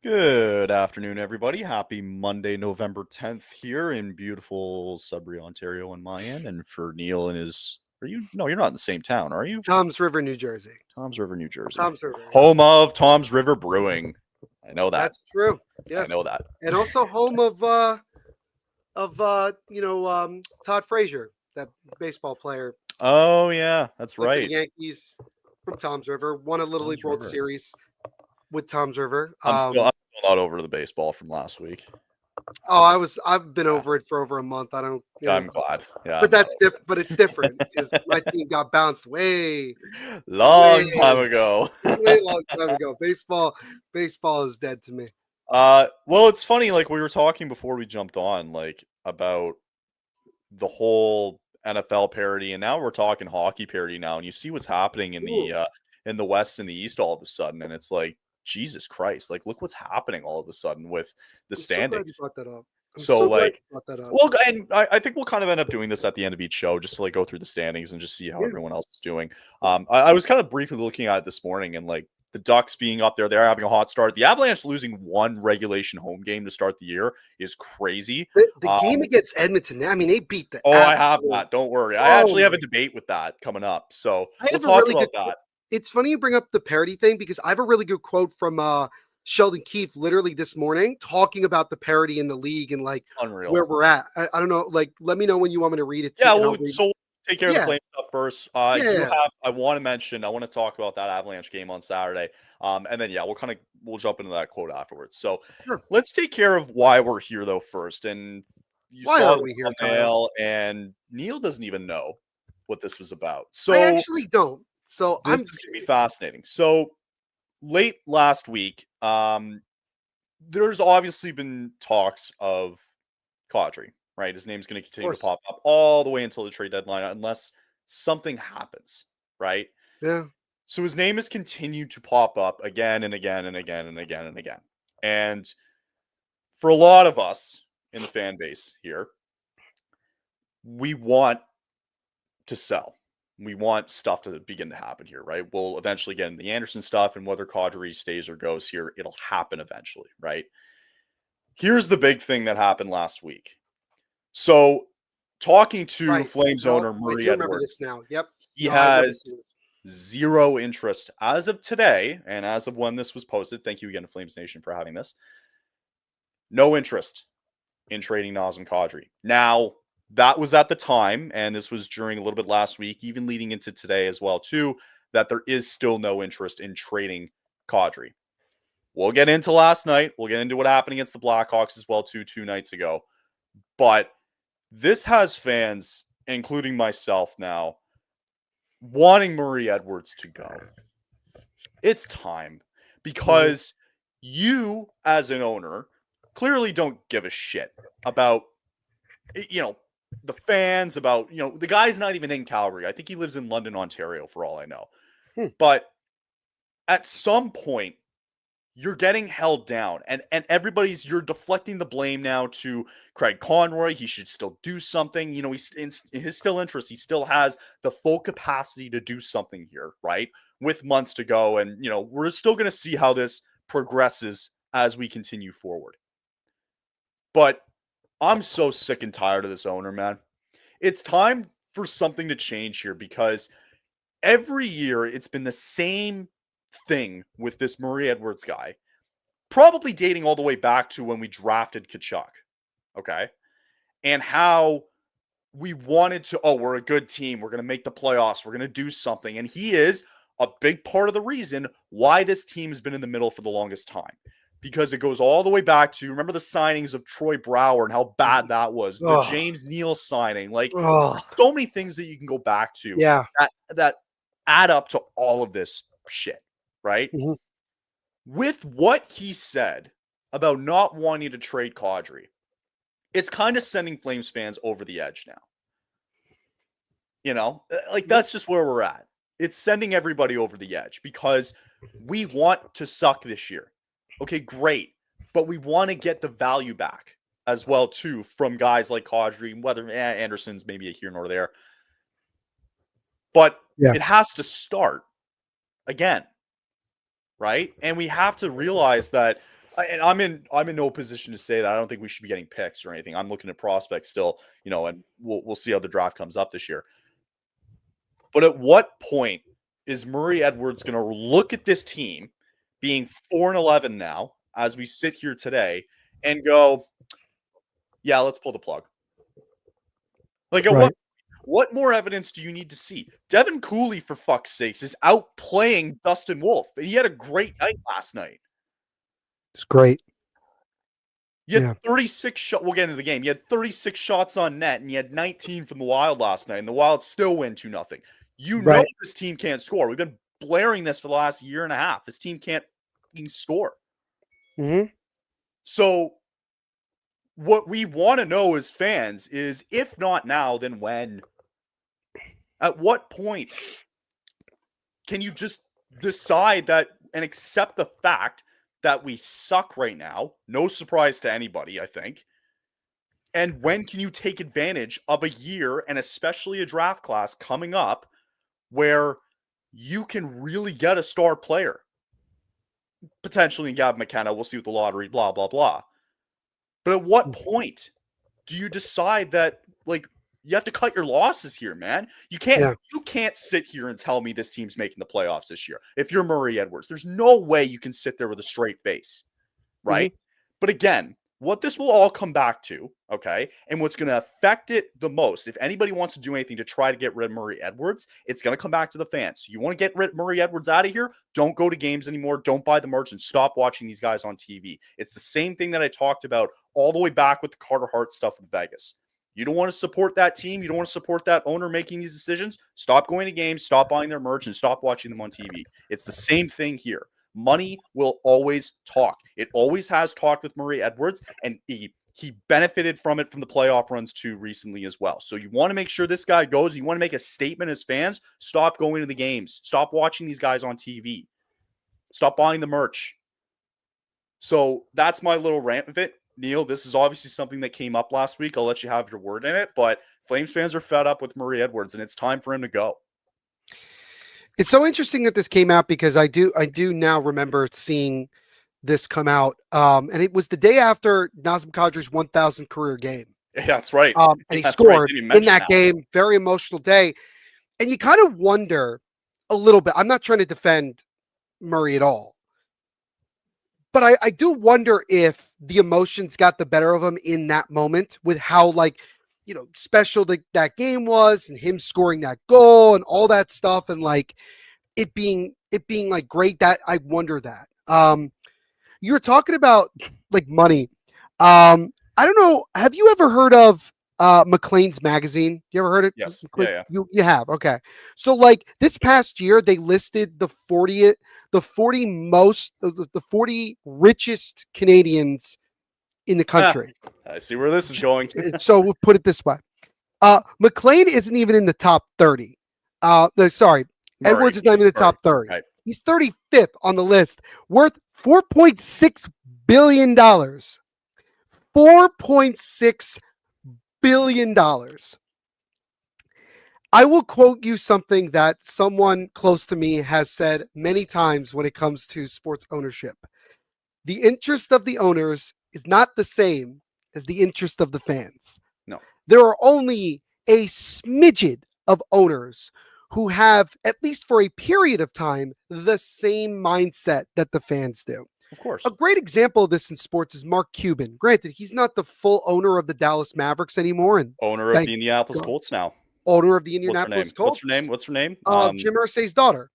Good afternoon, everybody. Happy Monday, November 10th here in beautiful Sudbury, Ontario on my end. And for Neil and his, are you? No, you're not in the same town, are you? Toms River, New Jersey. Tom's River, New Jersey. Toms River. Home of Tom's River Brewing. I know that. That's true. Yes. I know that. And also home of Todd Frazier, that baseball player Oh, yeah, that's played for the right. Yankees from Toms River. Won a Little Tom's League World River. Series with Toms River. I'm still not over the baseball from last week. I've been over it for over a month. I don't. I'm glad. Yeah, But that's different. But it's different because my team got bounced way long time ago. way long time ago. Baseball is dead to me. Well, it's funny. Like we were talking before we jumped on, like about the whole NFL parody, and now we're talking hockey parody now, and you see what's happening in the West and the East all of a sudden, and it's like Jesus Christ, like look what's happening all of a sudden with the standings. So glad you brought that up. So like, brought that up. well, and I think we'll kind of end up doing this at the end of each show, just to like go through the standings and just see how everyone else is doing. I was kind of briefly looking at it this morning, and like the Ducks being up there, they're having a hot start. The Avalanche losing one regulation home game to start the year is crazy. The game against Edmonton, I mean, they beat the. I have that. Don't worry. I actually have a debate with that coming up. So we'll talk about that. It's funny you bring up the parody thing because I have a really good quote from Sheldon Keefe literally this morning talking about the parody in the league and like Unreal. where we're at. I don't know. Like, let me know when you want me to read it. Yeah, well, so take care of the Flames stuff first. I want to talk about that Avalanche game on Saturday. And then we'll jump into that quote afterwards. So let's take care of why we're here though first. And why are we here, Kyle? And Neil doesn't even know what this was about. So I actually don't. So this is gonna be fascinating. So late last week, there's obviously been talks of Kadri. Right, his name's going to continue to pop up all the way until the trade deadline, unless something happens. Right? Yeah. So his name has continued to pop up again and again and again and again and again. And for a lot of us in the fan base here, we want to sell. We want stuff to begin to happen here, right? We'll eventually get in the Anderson stuff, and whether Kadri stays or goes here, it'll happen eventually, right? Here's the big thing that happened last week. So, talking to Flames owner Murray Edwards, this now. Yep. He has zero interest as of today, and as of when this was posted. Thank you again to Flames Nation for having this. No interest in trading Nazem Kadri. Now, that was at the time, and this was during a little bit last week, even leading into today as well, too, that there is still no interest in trading Kadri. We'll get into last night. We'll get into what happened against the Blackhawks as well, too, 2 nights ago. But this has fans, including myself now, wanting Murray Edwards to go. It's time. Because you, as an owner, clearly don't give a shit about, the fans, about, the guy's not even in Calgary. I think he lives in London, Ontario, for all I know. But at some point, you're getting held down, and you're deflecting the blame now to Craig Conroy. He should still do something. He's in his still interest. He still has the full capacity to do something here, right? With months to go. And, we're still going to see how this progresses as we continue forward. But I'm so sick and tired of this owner, man. It's time for something to change here, because every year it's been the same thing with this Murray Edwards guy, probably dating all the way back to when we drafted Tkachuk, okay? And how we wanted to, we're a good team. We're going to make the playoffs. We're going to do something. And he is a big part of the reason why this team has been in the middle for the longest time. Because it goes all the way back to, remember the signings of Troy Brouwer and how bad that was. The James Neal signing. Like, there's so many things that you can go back to that add up to all of this shit. Right? Mm-hmm. With what he said about not wanting to trade Kadri, it's kind of sending Flames fans over the edge now. That's just where we're at. It's sending everybody over the edge because we want to suck this year. Okay, great. But we want to get the value back as well, too, from guys like Kadri, whether Anderson's maybe a here nor there. But it has to start again. Right? And we have to realize that And I'm in no position to say that. I don't think we should be getting picks or anything. I'm looking at prospects still, and we'll see how the draft comes up this year. But at what point is Murray Edwards going to look at this team being 4-11 now, as we sit here today, and go, yeah, let's pull the plug? Like, at Right. what more evidence do you need to see? Devin Cooley, for fuck's sakes, is outplaying Dustin Wolf. And he had a great night last night. It's great. You had 36 shots. We'll get into the game. You had 36 shots on net, and you had 19 from the Wild last night, and the Wild still win 2-0. You know Right. this team can't score. We've been blaring this for the last year and a half. This team can't score. Mm-hmm. So what we want to know as fans is, if not now, then when? At what point can you just decide that and accept the fact that we suck right now? No surprise to anybody, I think. And when can you take advantage of a year, and especially a draft class coming up, where you can really get a star player? Potentially in Gavin McKenna. We'll see with the lottery, blah, blah, blah. But at what point do you decide that, like, you have to cut your losses here, man? You can't sit here and tell me this team's making the playoffs this year. If you're Murray Edwards, there's no way you can sit there with a straight face, right? But again, what this will all come back to, okay, and what's going to affect it the most, if anybody wants to do anything to try to get rid of Murray Edwards, it's going to come back to the fans. You want to get rid of Murray Edwards out of here? Don't go to games anymore. Don't buy the merch, and stop watching these guys on TV. It's the same thing that I talked about all the way back with the Carter Hart stuff with Vegas. You don't want to support that team. You don't want to support that owner making these decisions. Stop going to games, stop buying their merch, and stop watching them on TV. It's the same thing here. Money will always talk. It always has talked with Murray Edwards, and he benefited from it from the playoff runs too recently as well. So you want to make sure this guy goes. You want to make a statement as fans. Stop going to the games. Stop watching these guys on TV. Stop buying the merch. So that's my little rant of it. Neil, this is obviously something that came up last week. I'll let you have your word in it, but Flames fans are fed up with Murray Edwards, and it's time for him to go. It's so interesting that this came out, because I do now remember seeing this come out. And it was the day after Nazem Kadri's 1,000 career game. Yeah, that's right. And he scored in that game. Very emotional day. And you kind of wonder a little bit. I'm not trying to defend Murray at all, but I do wonder if the emotions got the better of him in that moment, with how, like, special that game was, and him scoring that goal and all that stuff, and like it being like great. That I wonder that. You're talking about like money. I don't know. Have you ever heard of McLean's magazine? You ever heard it? Yes. Yeah. You have. Okay. So like this past year, they listed the 40 richest Canadians in the country. I see where this is going. So we'll put it this way. McLean isn't even in the top 30. Sorry. Murray. Edwards is not even in the top 30. Right. He's 35th on the list, worth $4.6 billion. $4.6 billion. I will quote you something that someone close to me has said many times when it comes to sports ownership. The interest of the owners is not the same as the interest of the fans. No. There are only a smidgen of owners who have, at least for a period of time, the same mindset that the fans do. Of course. A great example of this in sports is Mark Cuban. Granted, he's not the full owner of the Dallas Mavericks anymore. And owner of the Indianapolis Colts now. Owner of the Indianapolis Colts. What's her name? Jim Irsay's daughter.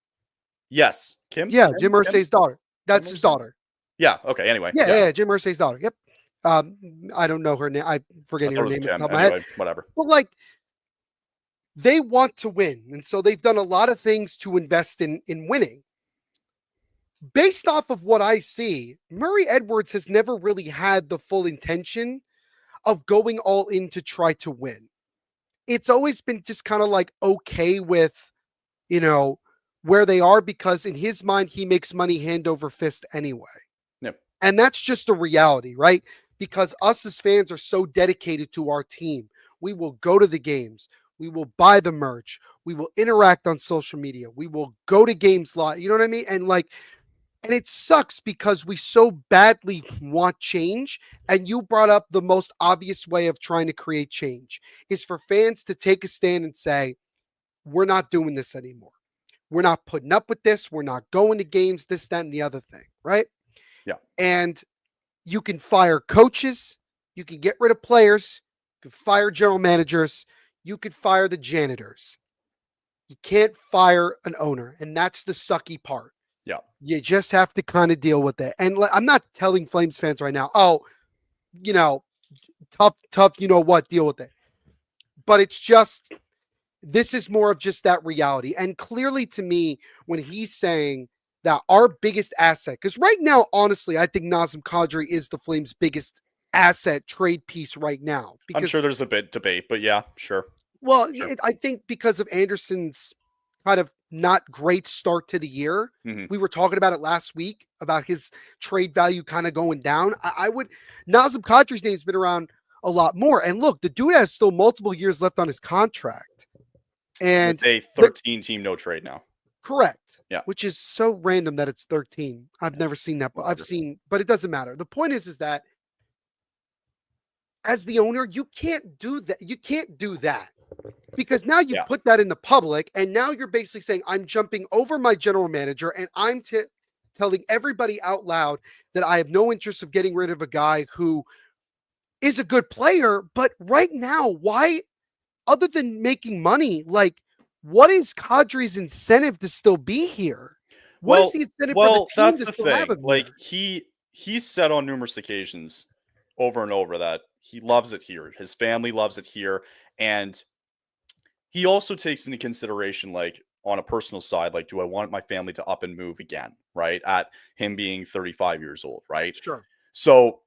Yes. Kim? Yeah, Jim Irsay's daughter. That's his daughter. Yeah. Okay. Anyway. Yeah. Jim Irsay's daughter. Yep. I don't know her name. I forget her name. Anyway, whatever. But like, they want to win, and so they've done a lot of things to invest in winning. Based off of what I see, Murray Edwards has never really had the full intention of going all in to try to win. It's always been just kind of like okay with, where they are, because in his mind, he makes money hand over fist anyway. Yep. And that's just a reality, right? Because us as fans are so dedicated to our team. We will go to the games. We will buy the merch. We will interact on social media. We will go to games live. You know what I mean? And like, And it sucks because we so badly want change. And you brought up the most obvious way of trying to create change is for fans to take a stand and say, we're not doing this anymore. We're not putting up with this. We're not going to games, this, that, and the other thing. Right. Yeah. And you can fire coaches. You can get rid of players. You can fire general managers. You could fire the janitors. You can't fire an owner. And that's the sucky part. Yeah. You just have to kind of deal with it. And I'm not telling Flames fans right now, oh, tough, you know what, deal with it. But it's just, this is more of just that reality. And clearly to me, when he's saying that our biggest asset, because right now, honestly, I think Nazem Kadri is the Flames' biggest asset trade piece right now. I'm Because, sure there's a bit debate, but yeah, sure. well, Sure. I think because of Anderson's kind of not great start to the year. Mm-hmm. We were talking about it last week about his trade value kind of going down. I would Nazem Kadri's name's been around a lot more. And look, the dude has still multiple years left on his contract. And It's a 13-team no trade now. correct. Yeah. Which is so random that it's 13. I've never seen that, but but it doesn't matter. The point is that as the owner, you can't do that. You can't do that. Because now you put that in the public, and now you're basically saying, I'm jumping over my general manager, and I'm telling everybody out loud that I have no interest of getting rid of a guy who is a good player. But right now, why, other than making money, like, what is Kadri's incentive to still be here? What is the incentive for the team that's to the still have thing. him Like here? he's said on numerous occasions over and over that he loves it here. His family loves it here. And he also takes into consideration, like, on a personal side, like, do I want my family to up and move again, right? At him being 35 years old, right? Sure. So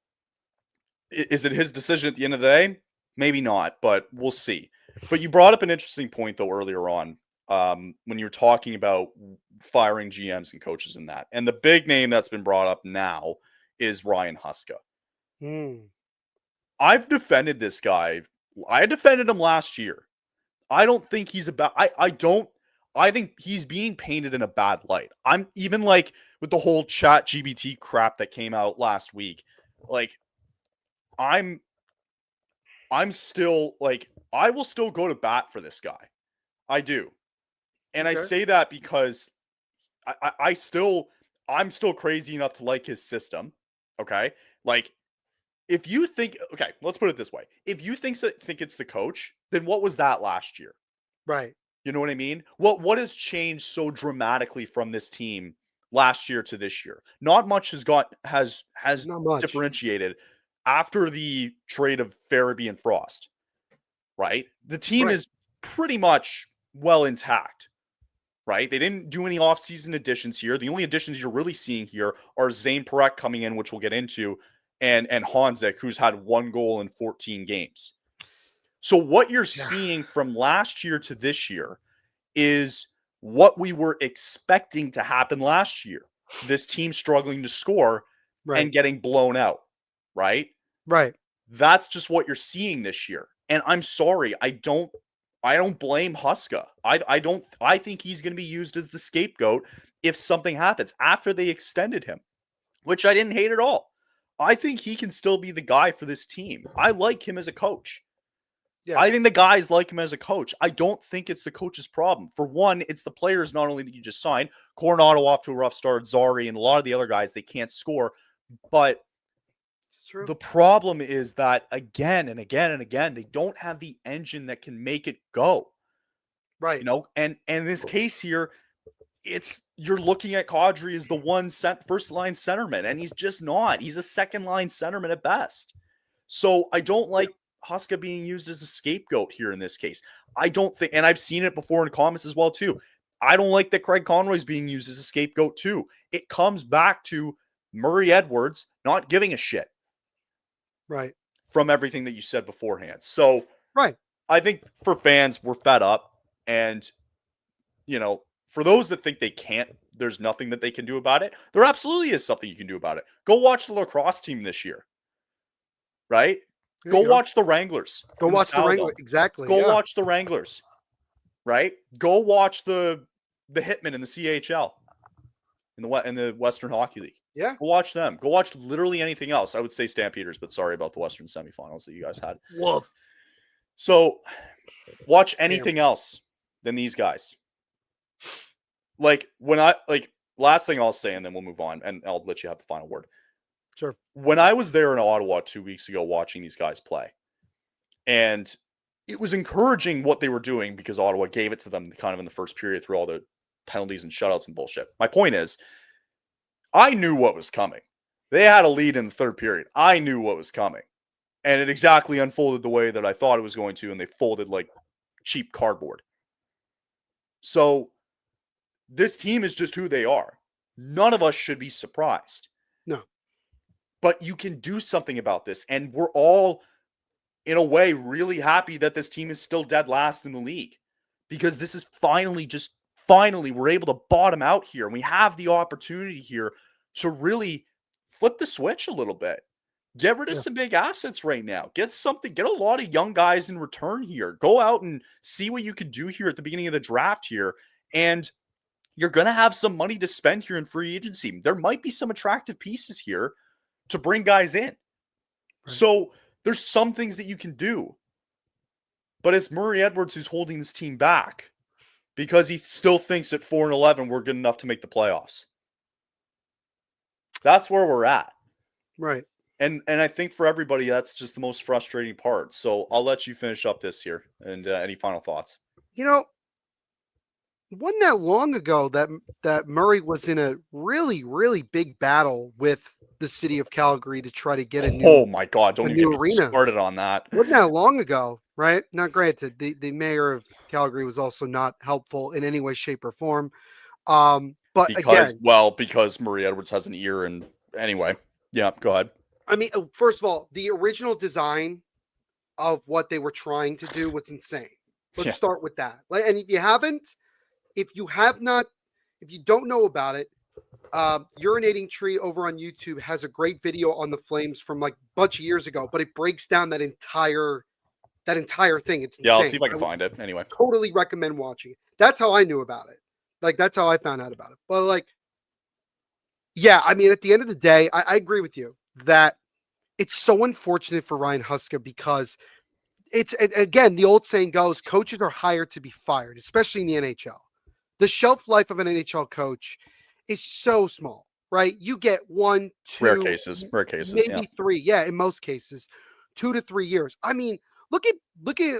is it his decision at the end of the day? Maybe not, but we'll see. But you brought up an interesting point, though, earlier on when you were talking about firing GMs and coaches and that. And the big name that's been brought up now is Ryan Huska. I've defended this guy. I defended him last year. I don't think he's about. I think he's being painted in a bad light. I'm even like with the whole chat GBT crap that came out last week. Like, I'm still like, I will still go to bat for this guy. I do. And I say that because I'm still crazy enough to like his system. Okay. Like, if you think, okay, let's put it this way. If you think it's the coach, then what was that last year? Right. You know what I mean? What has changed so dramatically from this team last year to this year? Not much has Not much. differentiated after the trade of Farabee and Frost, right? The team is pretty much well intact, right? They didn't do any offseason additions here. The only additions you're really seeing here are Zane Parekh coming in, which we'll get into, and Honzek, who's had 1 goal in 14 games. So what you're seeing from last year to this year is what we were expecting to happen last year. This team struggling to score and getting blown out, right? Right. That's just what you're seeing this year. And I'm sorry, I don't blame Huska. I think he's going to be used as the scapegoat if something happens after they extended him, which I didn't hate at all. I think he can still be the guy for this team. I like him as a coach. Yeah. I think the guys like him as a coach. I don't think it's the coach's problem. For one, it's the players not only that you just signed. Coronado off to a rough start, Zari, and a lot of the other guys, they can't score. But the problem is that again and again and again, they don't have the engine that can make it go. Right. You know, and in this case here, you're looking at Kadri as the first line centerman, and he's just not. He's a second line centerman at best. So I don't like Huska being used as a scapegoat here in this case. I don't think, and I've seen it before in comments as well too. I don't like that Craig Conroy's being used as a scapegoat too. It comes back to Murray Edwards not giving a shit. Right. From everything that you said beforehand. So I think for fans, we're fed up. And, you know, for those that think they can't, there's nothing that they can do about it. There absolutely is something you can do about it. Go watch the lacrosse team this year. Right? Go watch the Wranglers. Go watch the Wranglers. Exactly. Go watch the Wranglers. Right? Go watch the Hitmen in the CHL. in the Western Hockey League. Yeah. Go watch them. Go watch literally anything else. I would say Stampeders, but sorry about the Western semifinals that you guys had. Woof. So watch anything else than these guys. Like last thing I'll say, and then we'll move on, and I'll let you have the final word. Sure. When I was there in Ottawa 2 weeks ago watching these guys play, and it was encouraging what they were doing because Ottawa gave it to them kind of in the first period through all the penalties and shutouts and bullshit. My point is, I knew what was coming. They had a lead in the third period. I knew what was coming. And it exactly unfolded the way that I thought it was going to, and they folded like cheap cardboard. So this team is just who they are. None of us should be surprised. No. But you can do something about this, and we're all, in a way, really happy that this team is still dead last in the league. Because this is finally we're able to bottom out here, and we have the opportunity here to really flip the switch a little bit. Get rid of some big assets right now. Get a lot of young guys in return here. Go out and see what you can do here at the beginning of the draft here. And you're going to have some money to spend here in free agency. There might be some attractive pieces here to bring guys in. Right. So there's some things that you can do. But it's Murray Edwards who's holding this team back because he still thinks at 4-11 we're good enough to make the playoffs. That's where we're at. Right. And I think for everybody, that's just the most frustrating part. So I'll let you finish up this here. And any final thoughts? Wasn't that long ago that Murray was in a really, really big battle with the city of Calgary to try to get a new Oh my God, don't even get me started on that. Wasn't that long ago, right? Now, granted, the mayor of Calgary was also not helpful in any way, shape, or form. But because Murray Edwards has an ear, and anyway, yeah, go ahead. I mean, first of all, the original design of what they were trying to do was insane. Let's start with that. And if you don't know about it, Urinating Tree over on YouTube has a great video on the Flames from like a bunch of years ago, but it breaks down that entire thing. It's insane. Yeah, I'll see if I can find it. Anyway, totally recommend watching it. That's how I knew about it. Like, that's how I found out about it. But like, yeah, I mean, at the end of the day, I agree with you that it's so unfortunate for Ryan Huska because again, the old saying goes, coaches are hired to be fired, especially in the NHL. The shelf life of an NHL coach is so small, right? You get 1, 2, rare cases, maybe 3. Yeah, in most cases, 2 to 3 years. I mean, look at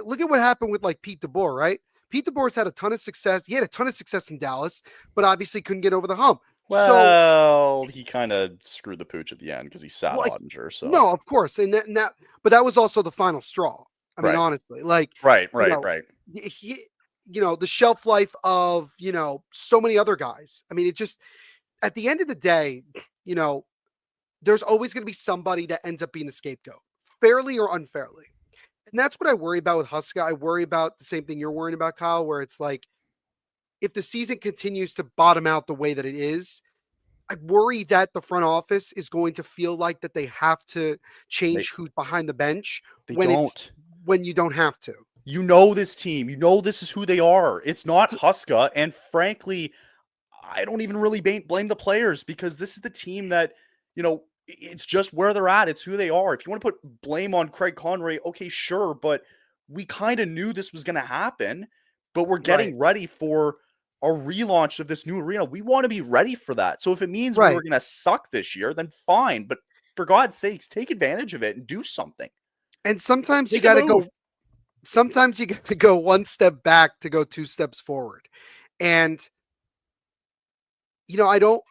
what happened with like Pete DeBoer, right? Pete DeBoer's had a ton of success. He had a ton of success in Dallas, but obviously couldn't get over the hump. Well, he kind of screwed the pooch at the end because he sat Ottinger. So no, of course, but that was also the final straw. I mean, honestly, like right. He, the shelf life of so many other guys. I mean, it just at the end of the day, there's always going to be somebody that ends up being the scapegoat, fairly or unfairly. And that's what I worry about with Huska. I worry about the same thing you're worrying about, Kyle, where it's like, if the season continues to bottom out the way that it is, I worry that the front office is going to feel like that they have to change who's behind the bench when you don't have to. You know this team. You know this is who they are. It's not Huska. And frankly, I don't even really blame the players because this is the team that, it's just where they're at. It's who they are. If you want to put blame on Craig Conroy, okay, sure. But we kind of knew this was going to happen. But we're getting ready for a relaunch of this new arena. We want to be ready for that. So if it means we're going to suck this year, then fine. But for God's sakes, take advantage of it and do something. And sometimes you got to go. Sometimes you got to go one step back to go 2 steps forward. And I don't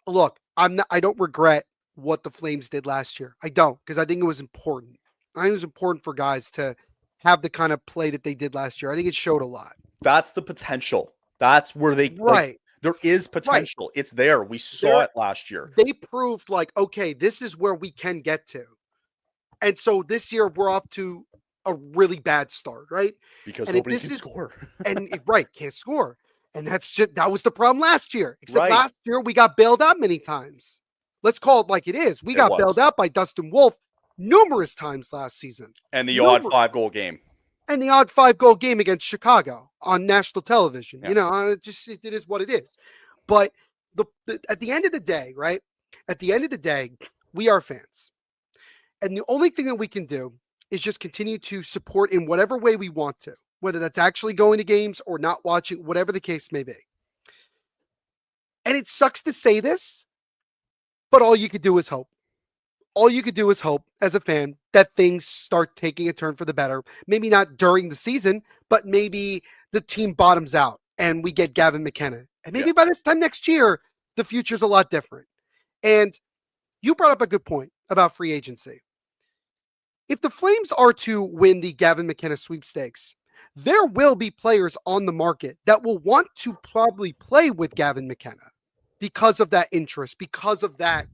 regret what the Flames did last year. I don't, because I think it was important. I think it was important for guys to have the kind of play that they did last year. I think it showed a lot. That's the potential. That's where they there is potential. It's there. We saw it last year. They proved like, okay, this is where we can get to. And so this year we're off to a really bad start, right? Because nobody can score. Can't score. And that was the problem last year. Except last year we got bailed out many times. Let's call it like it is. We got bailed out by Dustin Wolf numerous times last season. And the odd 5-goal game. And the odd 5-goal game against Chicago on national television. Yeah. It is what it is. But at the end of the day, right? At the end of the day, we are fans. And the only thing that we can do is just continue to support in whatever way we want to, whether that's actually going to games or not watching, whatever the case may be. And it sucks to say this, but all you could do is hope. All you could do is hope as a fan that things start taking a turn for the better. Maybe not during the season, but maybe the team bottoms out and we get Gavin McKenna. And maybe by this time next year, the future's a lot different. And you brought up a good point about free agency. If the Flames are to win the Gavin McKenna sweepstakes, there will be players on the market that will want to probably play with Gavin McKenna because of that interest, because of that,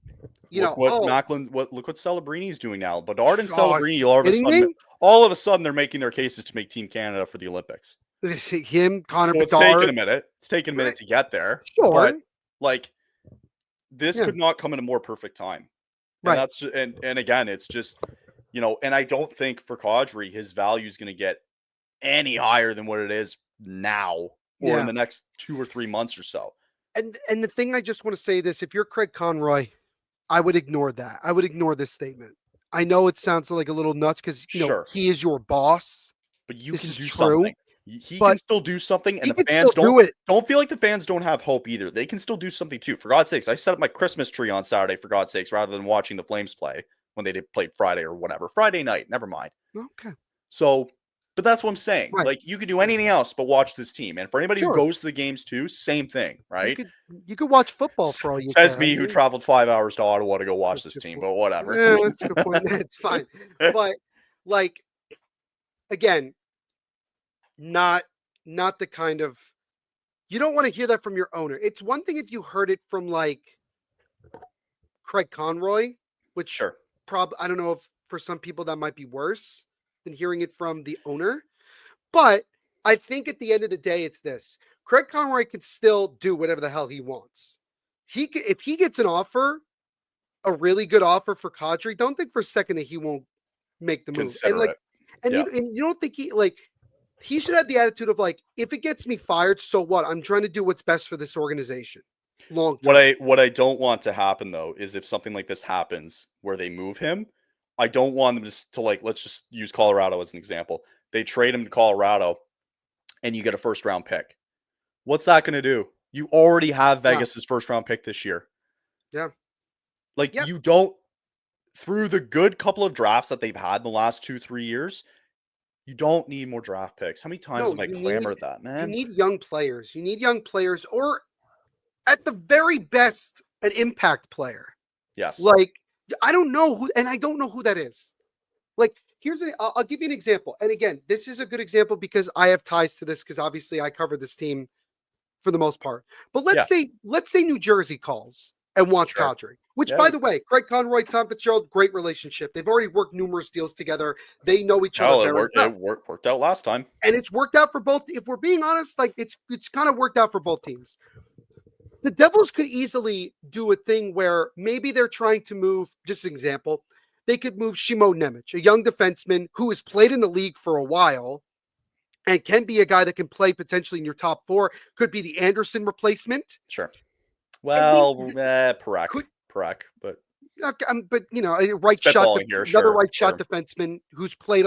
look what Celebrini's doing now. Bedard and Celebrini, kidding me? all of a sudden, they're making their cases to make Team Canada for the Olympics. Him, Connor So Bedard. it's taken a minute. It's taken a minute to get there. Sure. But like, this could not come at a more perfect time. And that's just, and again, it's just, and I don't think for Kadri, his value is going to get any higher than what it is now or in the next 2 or 3 months or so. And the thing I just want to say this, if you're Craig Conroy, I would ignore that. I would ignore this statement. I know it sounds like a little nuts because he is your boss. But you can do something. He can still do something, and the fans don't feel like the fans don't have hope either. They can still do something too. For God's sakes, I set up my Christmas tree on Saturday, for God's sakes, rather than watching the Flames play when they played Friday or whatever. Friday night, never mind. Okay. So, but that's what I'm saying. Right. Like, you could do anything else but watch this team. And for anybody who goes to the games too, same thing, right? You could watch football for all you Says me, who traveled 5 hours to Ottawa to go watch this team, but whatever. Yeah, that's a good point. It's fine. But, like, again, not the kind of, you don't want to hear that from your owner. It's one thing if you heard it from like Craig Conroy, which probably, I don't know if for some people that might be worse than hearing it from the owner. But I think at the end of the day, it's this. Craig Conroy could still do whatever the hell he wants. If he gets an offer, a really good offer for Kadri, don't think for a second that he won't make the move. And you don't think he should have the attitude of like, if it gets me fired, so what? I'm trying to do what's best for this organization. Long term. What I don't want to happen though is if something like this happens where they move him, I don't want them to like, let's just use Colorado as an example. They trade him to Colorado and you get a first round pick. What's that going to do? You already have Vegas's first round pick this year. Yeah. Like you don't, through the good couple of drafts that they've had in the last 2-3 years, you don't need more draft picks. How many times have I clamored that, man? You need young players. You need young players, or at the very best, an impact player. Yes. Like, I don't know who, and I don't know who that is. Like, I'll give you an example. And again, this is a good example because I have ties to this because obviously I cover this team for the most part. But let's say New Jersey calls and wants Kadri. Which, by the way, Craig Conroy, Tom Fitzgerald, great relationship. They've already worked numerous deals together. They know each other very well. It worked out last time. And it's worked out for both. If we're being honest, like it's kind of worked out for both teams. The Devils could easily do a thing where maybe they're trying to move, just an example, they could move Shimo Nemec, a young defenseman who has played in the league for a while and can be a guy that can play potentially in your top 4, could be the Anderson replacement. Sure. Well, Parak, but a right shot, another right shot defenseman who's played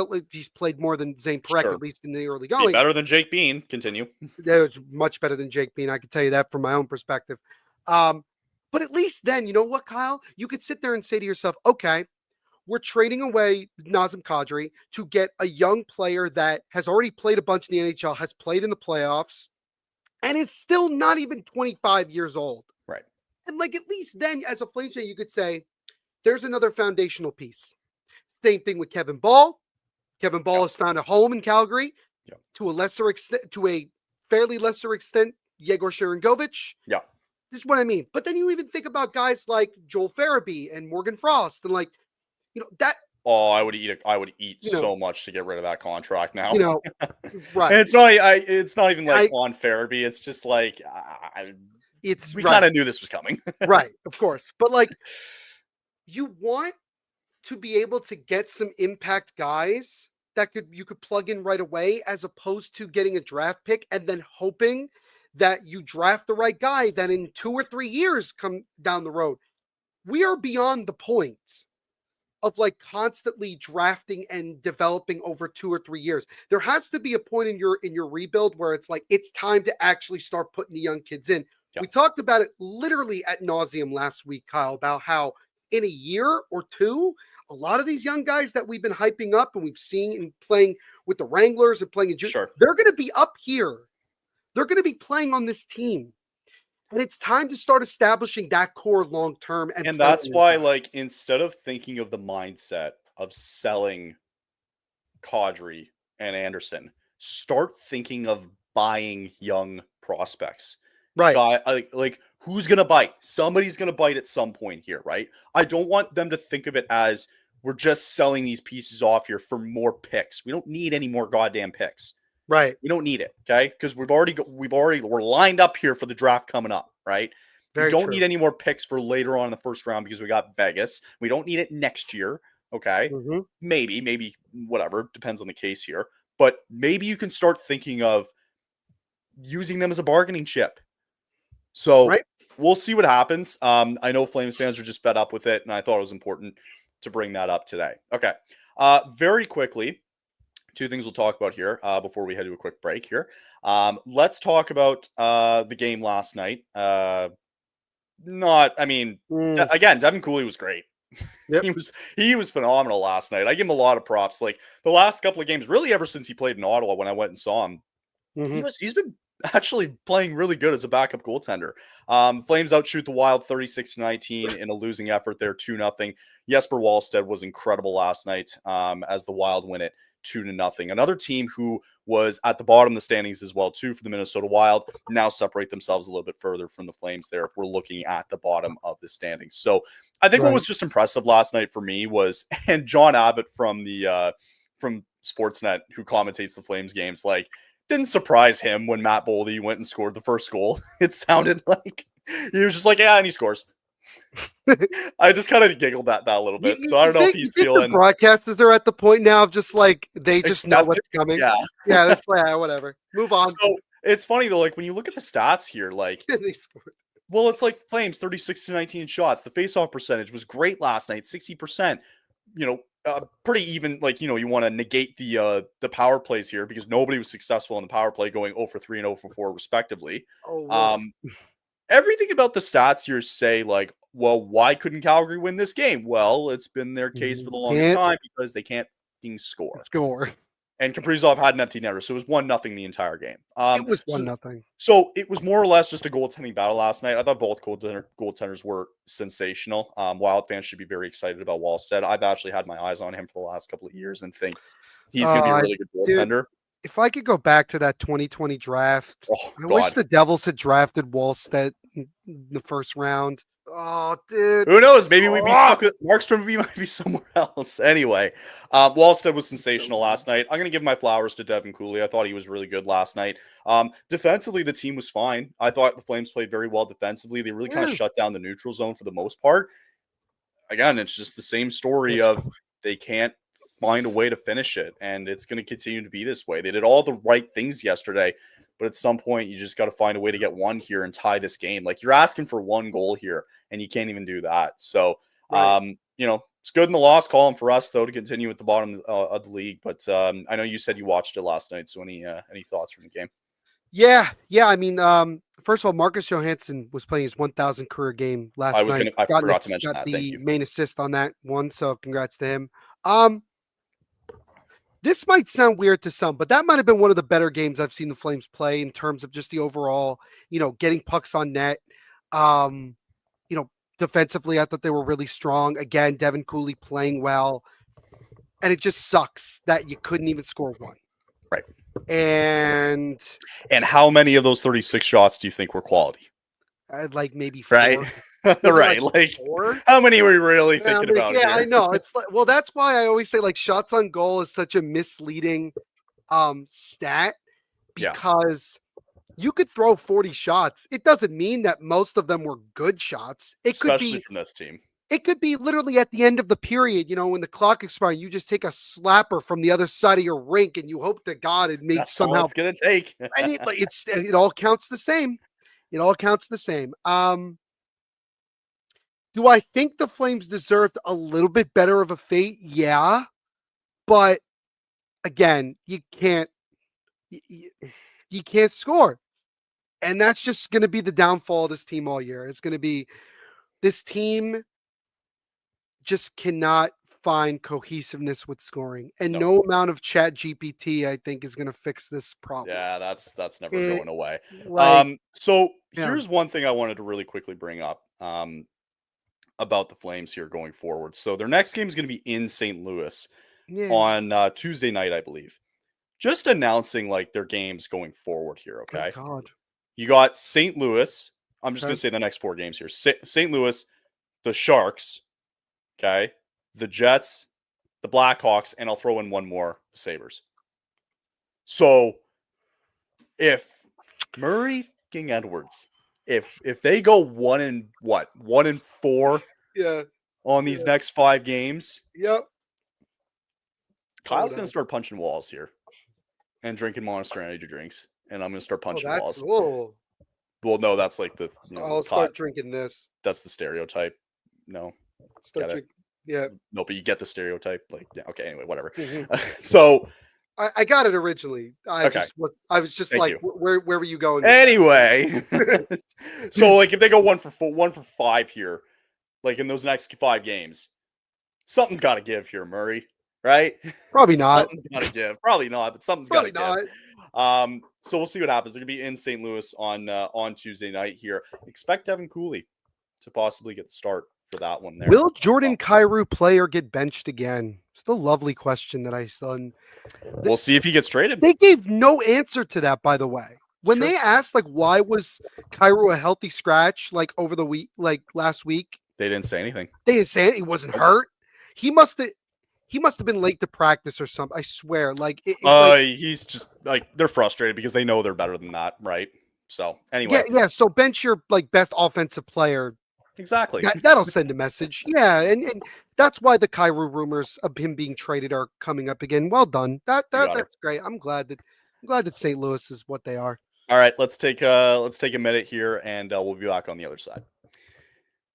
more than Zane Parak, at least in the early going. Better than Jake Bean. Continue. It's much better than Jake Bean. I can tell you that from my own perspective. But at least then, you know what, Kyle? You could sit there and say to yourself, okay, we're trading away Nazem Kadri to get a young player that has already played a bunch in the NHL, has played in the playoffs, and is still not even 25 years old. Right. And like, at least then as a Flames fan, you could say, there's another foundational piece. Same thing with Kevin Ball. Kevin Ball has found a home in Calgary to a fairly lesser extent, Yegor Sharangovich. Yeah. This is what I mean. But then you even think about guys like Joel Farabee and Morgan Frost and that. Oh, I would eat so much to get rid of that contract now. Right. And it's not even like on Farabee. It's just like we kind of knew this was coming. Right, of course. But you want to be able to get some impact guys that you could plug in right away, as opposed to getting a draft pick and then hoping that you draft the right guy, then in 2 or 3 years come down the road. We are beyond the point of like constantly drafting and developing over 2 or 3 years. There has to be a point in your rebuild where it's like it's time to actually start putting the young kids in. Yeah. We talked about it literally ad nauseum last week, Kyle, about how in a year or two, a lot of these young guys that we've been hyping up and we've seen and playing with the Wranglers and playing in June, Sure. they're going to be up here. They're going to be playing on this team. And it's time to start establishing that core long term. And that's why, like, instead of thinking of the mindset of selling Kadri and Anderson, start thinking of buying young prospects. Right. Like who's gonna bite? Somebody's gonna bite at some point here, right? I don't want them to think of it as we're just selling these pieces off here for more picks. We don't need any more goddamn picks. Right. We don't need it, okay? Because we're lined up here for the draft coming up, right? We don't need any more picks for later on in the first round because we got Vegas. We don't need it next year, okay? Mm-hmm. Maybe whatever, depends on the case here. But maybe you can start thinking of using them as a bargaining chip. So we'll see what happens. I know Flames fans are just fed up with it, and I thought it was important to bring that up today. Okay. Very quickly, two things we'll talk about here before we head to a quick break here. Let's talk about the game last night. Again, Devin Cooley was great. Yep. He was phenomenal last night. I give him a lot of props. Like the last couple of games, really ever since he played in Ottawa when I went and saw him, he's been actually playing really good as a backup goaltender. Flames outshoot the Wild 36-19 in a losing effort there, 2-0. Jesper Wallstedt was incredible last night as the Wild win it 2-0. Another team who was at the bottom of the standings as well, too, for the Minnesota Wild, now separate themselves a little bit further from the Flames there if we're looking at the bottom of the standings. So I think what was just impressive last night for me was, and John Abbott from the from Sportsnet, who commentates the Flames games, like, didn't surprise him when Matt Boldy went and scored the first goal. It sounded like he was just like, yeah, and he scores. I just kind of giggled at that a little bit. So I don't know if he's feeling. The broadcasters are at the point now of just like they just know what's coming. Yeah, that's whatever. Move on. So it's funny though, like when you look at the stats here, like they scored. Well, it's like Flames 36-19 shots. The faceoff percentage was great last night, 60%. Pretty even. Like, you want to negate the power plays here because nobody was successful in the power play, going 0 for 3 and 0 for 4 respectively. Everything about the stats here say like, well, why couldn't Calgary win this game? Well, it's been their case for the longest time because they can't score. And Kaprizov had an empty netter, so it was 1-0 the entire game. It was 1-0. So it was more or less just a goaltending battle last night. I thought both goaltenders were sensational. Wild fans should be very excited about Wallstedt. I've actually had my eyes on him for the last couple of years and think he's going to be a really good goaltender. Dude, if I could go back to that 2020 draft, I wish the Devils had drafted Wallstedt in the first round. Oh, dude. Who knows? Maybe we'd be stuck with Markstrom. We might be somewhere else. Anyway, Wallstedt was sensational last night. I'm going to give my flowers to Devin Cooley. I thought he was really good last night. Defensively, the team was fine. I thought the Flames played very well defensively. They really kind of shut down the neutral zone for the most part. Again, it's just the same story of they can't find a way to finish it, and it's going to continue to be this way. They did all the right things yesterday, but at some point, you just got to find a way to get one here and tie this game. Like, you're asking for one goal here, and you can't even do that. So, it's good in the loss column for us, though, to continue at the bottom of the league. But I know you said you watched it last night. So any thoughts from the game? Yeah. I mean, first of all, Marcus Johansson was playing his 1,000 career game last night. I forgot to mention that. Thank you. Main assist on that one, so congrats to him. This might sound weird to some, but that might have been one of the better games I've seen the Flames play in terms of just the overall, getting pucks on net. Defensively, I thought they were really strong. Again, Devin Cooley playing well. And it just sucks that you couldn't even score one. Right. And how many of those 36 shots do you think were quality? I'd like maybe 4. Right. Right. Like 4? How many were you really thinking about? Yeah, I know. It's like, well, that's why I always say like shots on goal is such a misleading stat because you could throw 40 shots. It doesn't mean that most of them were good shots. Especially from this team. It could be literally at the end of the period, when the clock expires, you just take a slapper from the other side of your rink and you hope to God it makes That's all somehow. it's gonna take. And it all counts the same. It all counts the same. Do I think the Flames deserved a little bit better of a fate? Yeah, but again, you can't score, and that's just going to be the downfall of this team all year. It's going to be this team just cannot find cohesiveness with scoring, and no amount of Chat GPT, I think, is going to fix this problem. Yeah, that's never going away. So Yeah. here's one thing I wanted to really quickly bring up about the Flames here going forward. So their next game is going to be in St. Louis on Tuesday night, I believe. Just announcing like their games going forward here. Okay. Oh God. You got St. Louis. I'm just going to say the next 4 games here. St. Louis, the Sharks, okay, the Jets, the Blackhawks, and I'll throw in one more, the Sabres. So if Murray King Edwards, if they go 1-4 on these next 5 games, Yep. Kyle's going to start punching walls here and drinking Monster Energy drinks, and I'm going to start punching walls. Oh. Well, no, that's like the. I'll start drinking this. That's the stereotype. No. Start drinking. Yeah. No, but you get the stereotype. Like, yeah, okay, anyway, whatever. Mm-hmm. So. I got it originally. I was just like, where were you going? Anyway. So, like, if they go 1 for 5 here, like in those next 5 games, something's got to give here, Murray. Right? Probably not. Something's got to give. Probably not, but something's got to give. So we'll see what happens. They're going to be in St. Louis on Tuesday night here. Expect Devin Cooley to possibly get the start for that one there. Will Jordan Kyrou play or get benched again? It's the lovely question that I done. We'll see if he gets traded. They gave no answer to that, by the way. When they asked, like, why was Kyrou a healthy scratch, like, over the week, like, last week? They didn't say anything. They didn't say it. He wasn't hurt. He must have been late to practice or something. I swear. He's just, like, they're frustrated because they know they're better than that, right? So, anyway. Yeah, so bench your, like, best offensive player. Exactly. That'll send a message. Yeah, and that's why the Kyrou rumors of him being traded are coming up again. Well done. That's great. I'm glad that St. Louis is what they are. All right, let's take a minute here, and we'll be back on the other side.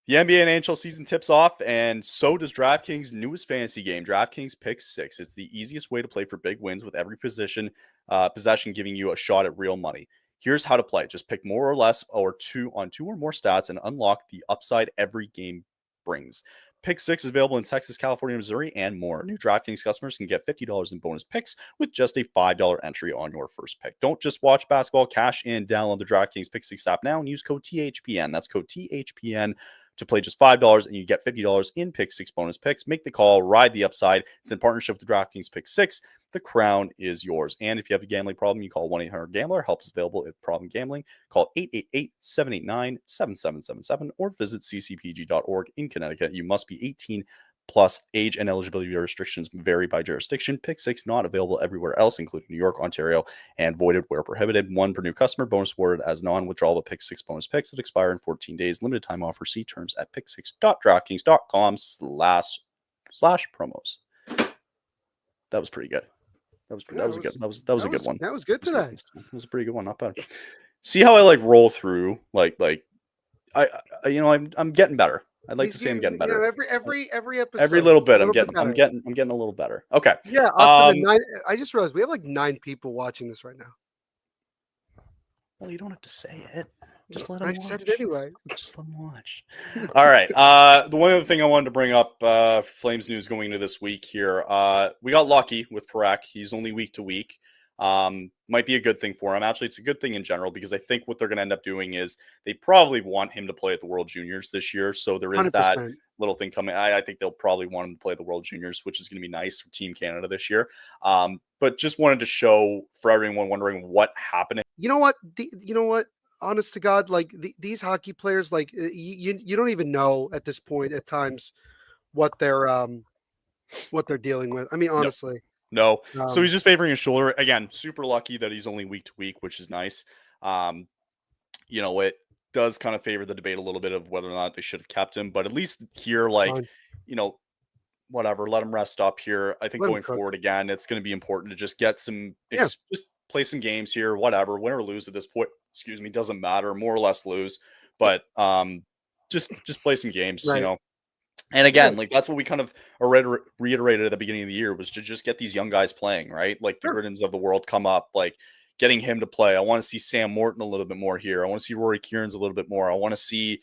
The NBA and NHL season tips off, and so does DraftKings' newest fantasy game, DraftKings Pick 6. It's the easiest way to play for big wins, with every possession giving you a shot at real money. Here's how to play. Just pick more or less or two or more stats and unlock the upside every game brings. Pick 6 is available in Texas, California, Missouri, and more. New DraftKings customers can get $50 in bonus picks with just a $5 entry on your first pick. Don't just watch basketball, cash in. Download the DraftKings Pick 6 app now and use code THPN. That's code THPN to play just $5, and you get $50 in Pick 6 bonus picks. Make the call, ride the upside. It's in partnership with DraftKings Pick 6. The crown is yours. And if you have a gambling problem, you call 1-800-GAMBLER. Help is available if problem gambling. Call 888-789-7777 or visit ccpg.org in Connecticut. You must be 18 plus. Age and eligibility restrictions vary by jurisdiction. Pick 6 not available everywhere else, including New York, Ontario, and voided where prohibited. 1 per new customer. Bonus awarded as non-withdrawable Pick 6 bonus picks that expire in 14 days. Limited time offer. See terms at pick6.draftkings.com/promos. That was pretty good. That was a good one. That was good today. That was a pretty good one. Not bad. See how I like roll through like I'm getting better. I'd like to say I'm getting better. Every episode. Every little bit. I'm getting a little better. Okay. Yeah. I just realized we have like 9 people watching this right now. Well, you don't have to say it. Just let them watch. I said it anyway. Just let them watch. All right. The one other thing I wanted to bring up, Flames news going into this week here. We got lucky with Parak. He's only week to week. Might be a good thing for him. Actually, it's a good thing in general, because I think what they're going to end up doing is they probably want him to play at the World Juniors this year. So there is 100%. That little thing coming. I think they'll probably want him to play the World Juniors, which is going to be nice for Team Canada this year. But just wanted to show for everyone wondering what happened. You know what? Honest to God, like these hockey players, like you don't even know at this point at times what they're dealing with. I mean, honestly. No. So he's just favoring his shoulder. Again, super lucky that he's only week to week, which is nice. does kind of favor the debate a little bit of whether or not they should have kept him. But at least here, like, Fine. whatever, let him rest up here. I think Let him going cook. forward again, it's going to be important to just get some, Yeah. just play some games here, whatever, win or lose at this point. Excuse me, doesn't matter, more or less lose, but just play some games, Right. And Yeah. again, like that's what we kind of reiterated at the beginning of the year was to just get these young guys playing, right? Like the Sure. Griddens of the world come up, like getting him to play. I want to see Sam Morton a little bit more here. I want to see Rory Kieran's a little bit more. I want to see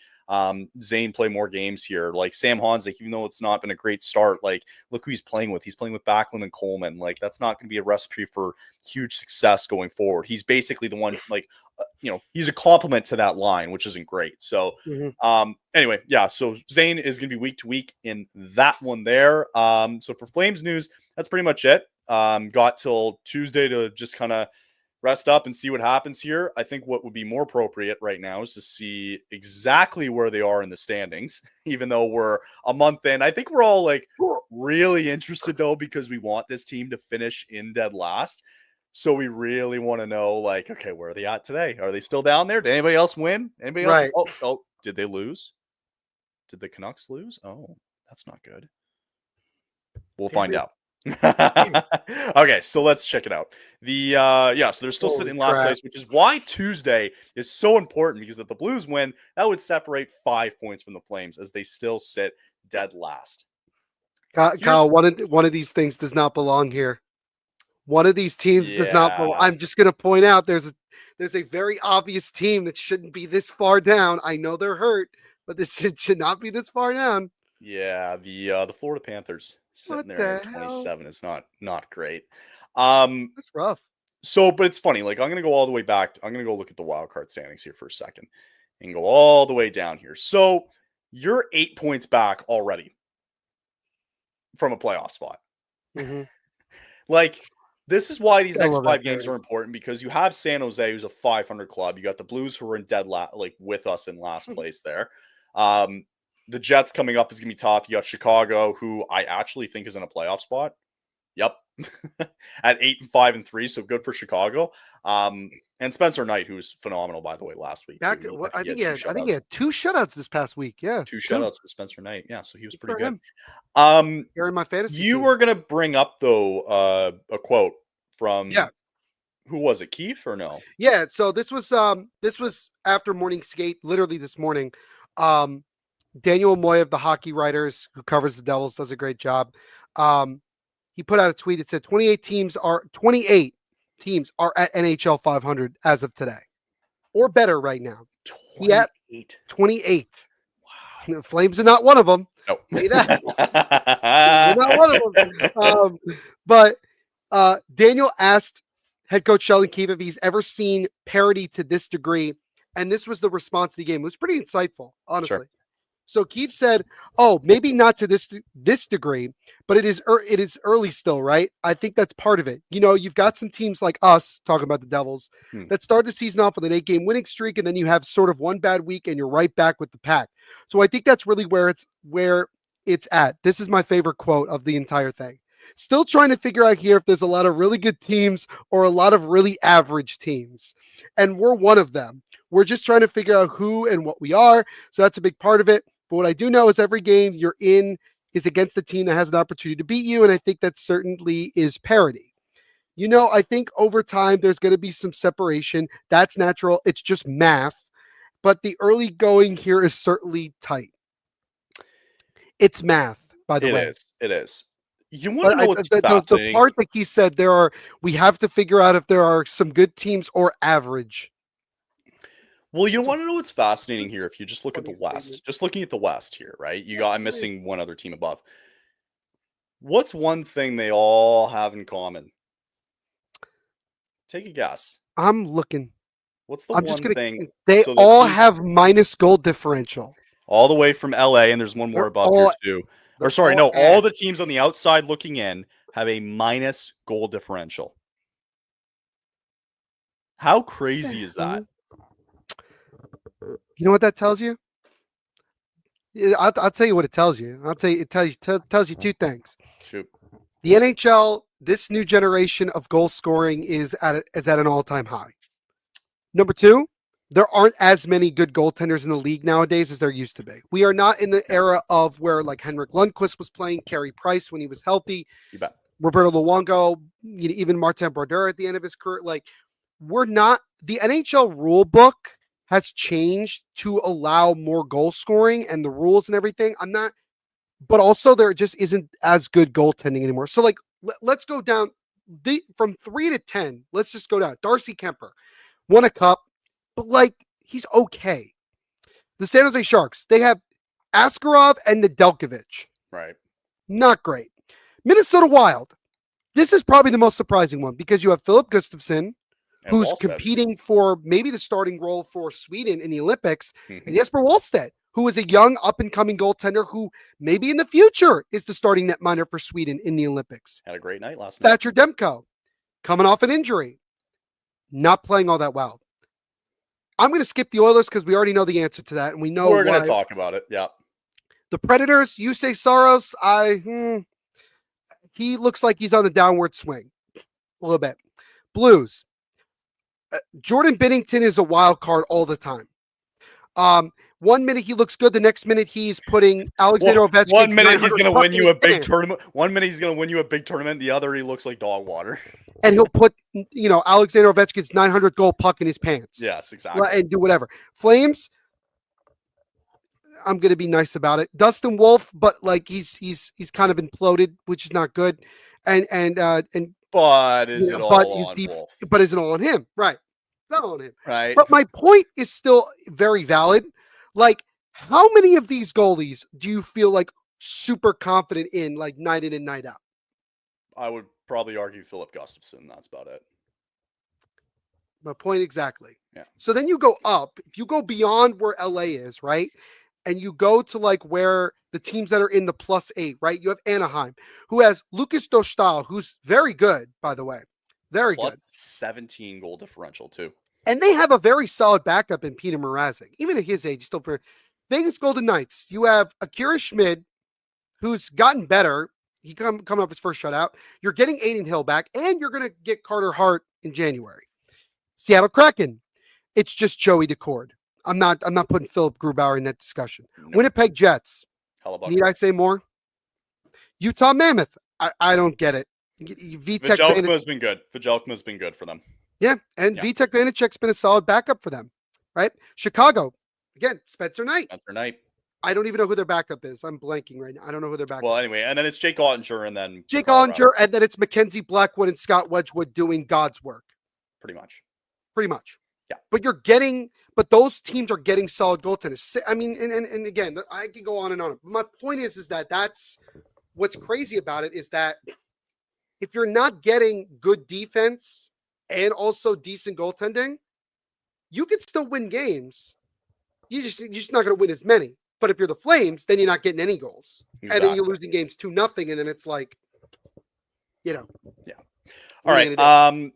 Zane play more games here. Like Sam Honzik, even though it's not been a great start, like look who he's playing with. He's playing with Backlund and Coleman. Like that's not going to be a recipe for huge success going forward. He's basically the one, like, he's a complement to that line, which isn't great. So anyway, yeah, so Zane is going to be week to week in that one there. So for Flames news, that's pretty much it. Got till Tuesday to just kind of rest up and see what happens here. I think what would be more appropriate right now is to see exactly where they are in the standings, even though we're a month in. I think we're all like really interested though, because we want this team to finish in dead last. So we really want to know, like, okay, where are they at today? Are they still down there? Did anybody else win? Anybody else? Right. Oh, did they lose? Did the Canucks lose? Oh, that's not good. We'll find out. Okay, so let's check it out. So they're still sitting in last place, which is why Tuesday is so important, because if the Blues win, that would separate 5 points from the Flames as they still sit dead last. Kyle, one of these things does not belong here. One of these teams does not belong. I'm just going to point out there's a very obvious team that shouldn't be this far down. I know they're hurt, but this should not be this far down. Yeah, the Florida Panthers sitting there at 27 is not great. That's rough. So, but it's funny. Like I'm gonna go all the way back. I'm gonna go look at the wild card standings here for a second, and go all the way down here. So you're 8 points back already from a playoff spot. Mm-hmm. Like this is why these next 5 games are important, because you have San Jose, who's a 500 club. You got the Blues, who are in dead last, like with us in last place there. The Jets coming up is going to be tough. You got Chicago, who I actually think is in a playoff spot. Yep. At 8-5-3. So good for Chicago. And Spencer Knight, who's phenomenal, by the way, last week. I think he had 2 shutouts this past week. Yeah. 2 shutouts with Spencer Knight. Yeah. So he was pretty good. You're in my fantasy you team. Were going to bring up, though, a quote from, who was it? Keith or no? Yeah. So this was after morning skate, literally this morning. Daniel Moy of the Hockey Writers, who covers the Devils, does a great job. He put out a tweet that said 28 teams are at NHL 500 as of today, or better right now. 28. 28. Wow. The Flames are not one of them. No. We're not one of them. But Daniel asked head coach Sheldon Keefe if he's ever seen parity to this degree, and this was the response to the game. It was pretty insightful, honestly. Sure. So Keefe said, "Oh, maybe not to this degree, but it is early still, right? I think that's part of it. You've got some teams like us, talking about the Devils, that start the season off with an 8-game winning streak, and then you have sort of one bad week, and you're right back with the pack. So I think that's really where it's at. This is my favorite quote of the entire thing. Still trying to figure out here if there's a lot of really good teams or a lot of really average teams, and we're one of them. We're just trying to figure out who and what we are. So that's a big part of it. But what I do know is every game you're in is against the team that has an opportunity to beat you. And I think that certainly is parity. I think over time, there's going to be some separation. That's natural. It's just math. But the early going here is certainly tight. It's math, by the way. It is. You want to know what's The fascinating? part that he said we have to figure out if there are some good teams or average. Well, you want to know what's fascinating here? If you just look at the West, just looking at the West here, right? I'm missing one other team above. What's one thing they all have in common? Take a guess. I'm looking. What's the one thing? They all have minus goal differential. All the way from LA, and there's one more above here too. Or sorry, no, all the teams on the outside looking in have a minus goal differential. How crazy is that? You know what that tells you? I'll tell you what it tells you. It tells you 2 things. Shoot. The NHL, this new generation of goal scoring is at an all-time high. Number 2, there aren't as many good goaltenders in the league nowadays as there used to be. We are not in the era of where like Henrik Lundqvist was playing, Carey Price when he was healthy, You bet. Roberto Luongo, even Martin Brodeur at the end of his career. Like, we're not, the NHL rule book has changed to allow more goal scoring and the rules and everything. But also there just isn't as good goaltending anymore. So like, let's go down from 3 to 10. Let's just go down. Darcy Kemper won a cup, but like, he's okay. The San Jose Sharks, they have Askarov and Nedeljkovic. Right. Not great. Minnesota Wild. This is probably the most surprising one because you have Philip Gustafsson, who's competing for maybe the starting role for Sweden in the Olympics, and Jesper Wallstedt, who is a young up-and-coming goaltender who maybe in the future is the starting netminder for Sweden in the Olympics. Had a great night last night. Thatcher Demko, coming off an injury, not playing all that well. I'm going to skip the Oilers because we already know the answer to that, and we know we're going to talk about it. Yeah. The Predators, Jussi Saros, he looks like he's on the downward swing a little bit. Blues, Jordan Binnington is a wild card all the time. 1 minute he looks good, the next minute he's putting Alexander Ovechkin. 1 minute he's going to win you a big tournament. 1 minute he's going to win you a big tournament. The other he looks like dog water. And he'll put, Alexander Ovechkin's 900 goal puck in his pants. Yes, exactly. And do whatever. Flames, I'm going to be nice about it. Dustin Wolf, but like he's kind of imploded, which is not good. But is it all on Wolf? But is it all on him? Right. It's not on him. Right. But my point is still very valid. Like, how many of these goalies do you feel like super confident in, like night in and night out? I would probably argue Philip Gustafsson. That's about it. My point exactly. Yeah. So then you go up. If you go beyond where LA is, right? And you go to like where the teams that are in the +8, right? You have Anaheim, who has Lucas Dostal, who's very good, by the way. Very good. 17 goal differential, too. And they have a very solid backup in Peter Mrazek. Even at his age, still for Vegas Golden Knights. You have Akira Schmid, who's gotten better. He coming up his first shutout. You're getting Aiden Hill back, and you're going to get Carter Hart in January. Seattle Kraken. It's just Joey Decord. I'm not putting Philip Grubauer in that discussion. Nope. Winnipeg Jets. Need I say more? Utah Mammoth. I don't get it. Vejmelka has been good. Vejmelka has been good for them. Yeah, and Vitek Vanacek's been a solid backup for them, right? Chicago, again, Spencer Knight. I don't even know who their backup is. I'm blanking right now. I don't know who their backup is. Well, anyway, and then it's Jake Ottinger, and then Jake Ottinger, and then it's Mackenzie Blackwood and Scott Wedgwood doing God's work. Pretty much. Yeah. But those teams are getting solid goaltenders. I mean, and again, I can go on and on. My point is that that's what's crazy about it is that if you're not getting good defense and also decent goaltending, you could still win games. You're just not going to win as many. But if you're the Flames, then you're not getting any goals. Exactly. And then you're losing games 2-0, and then it's like, Yeah. All right.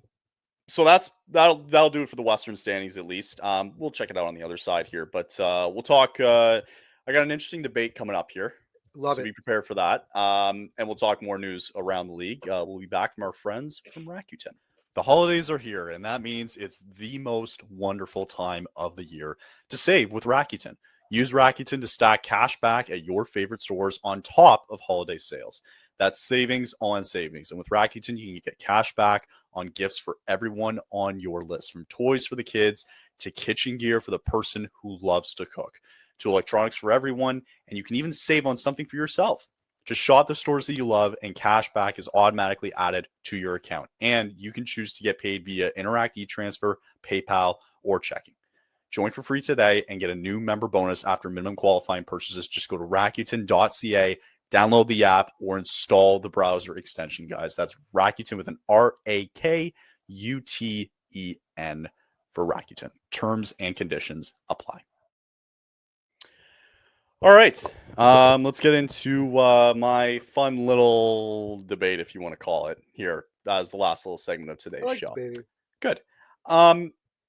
So that'll do it for the Western standings at least. We'll check it out on the other side here, but we'll talk. I got an interesting debate coming up here. So be prepared for that. And we'll talk more news around the league. We'll be back from our friends from Rakuten. The holidays are here, and that means it's the most wonderful time of the year to save with Rakuten. Use Rakuten to stack cash back at your favorite stores on top of holiday sales. That's savings on savings. And with Rakuten, you can get cash back on gifts for everyone on your list, from toys for the kids to kitchen gear for the person who loves to cook, to electronics for everyone. And you can even save on something for yourself. Just shop the stores that you love, and cash back is automatically added to your account. And you can choose to get paid via Interact e-Transfer, PayPal, or checking. Join for free today and get a new member bonus after minimum qualifying purchases. Just go to Rakuten.ca, download the app, or install the browser extension, guys. That's Rakuten with an Rakuten for Rakuten. Terms and conditions apply. All right, let's get into my fun little debate, if you want to call it, here as the last little segment of today's show. Debating. Good.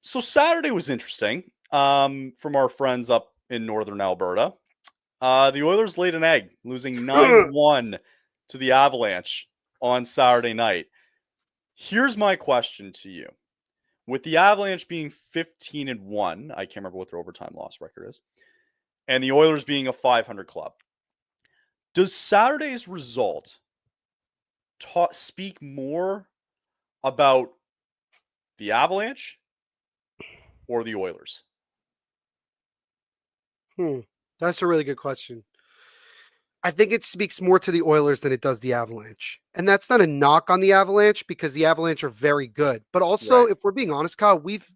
So Saturday was interesting from our friends up in northern Alberta. The Oilers laid an egg, losing 9-1 to the Avalanche on Saturday night. Here's my question to you. with the Avalanche being 15-1, I can't remember what their overtime loss record is, and the Oilers being a 500 club, does Saturday's result speak more about the Avalanche or the Oilers? That's a really good question. I think it speaks more to the Oilers than it does the Avalanche. And that's not a knock on the Avalanche because the Avalanche are very good. But also, Right. if we're being honest, Kyle, we've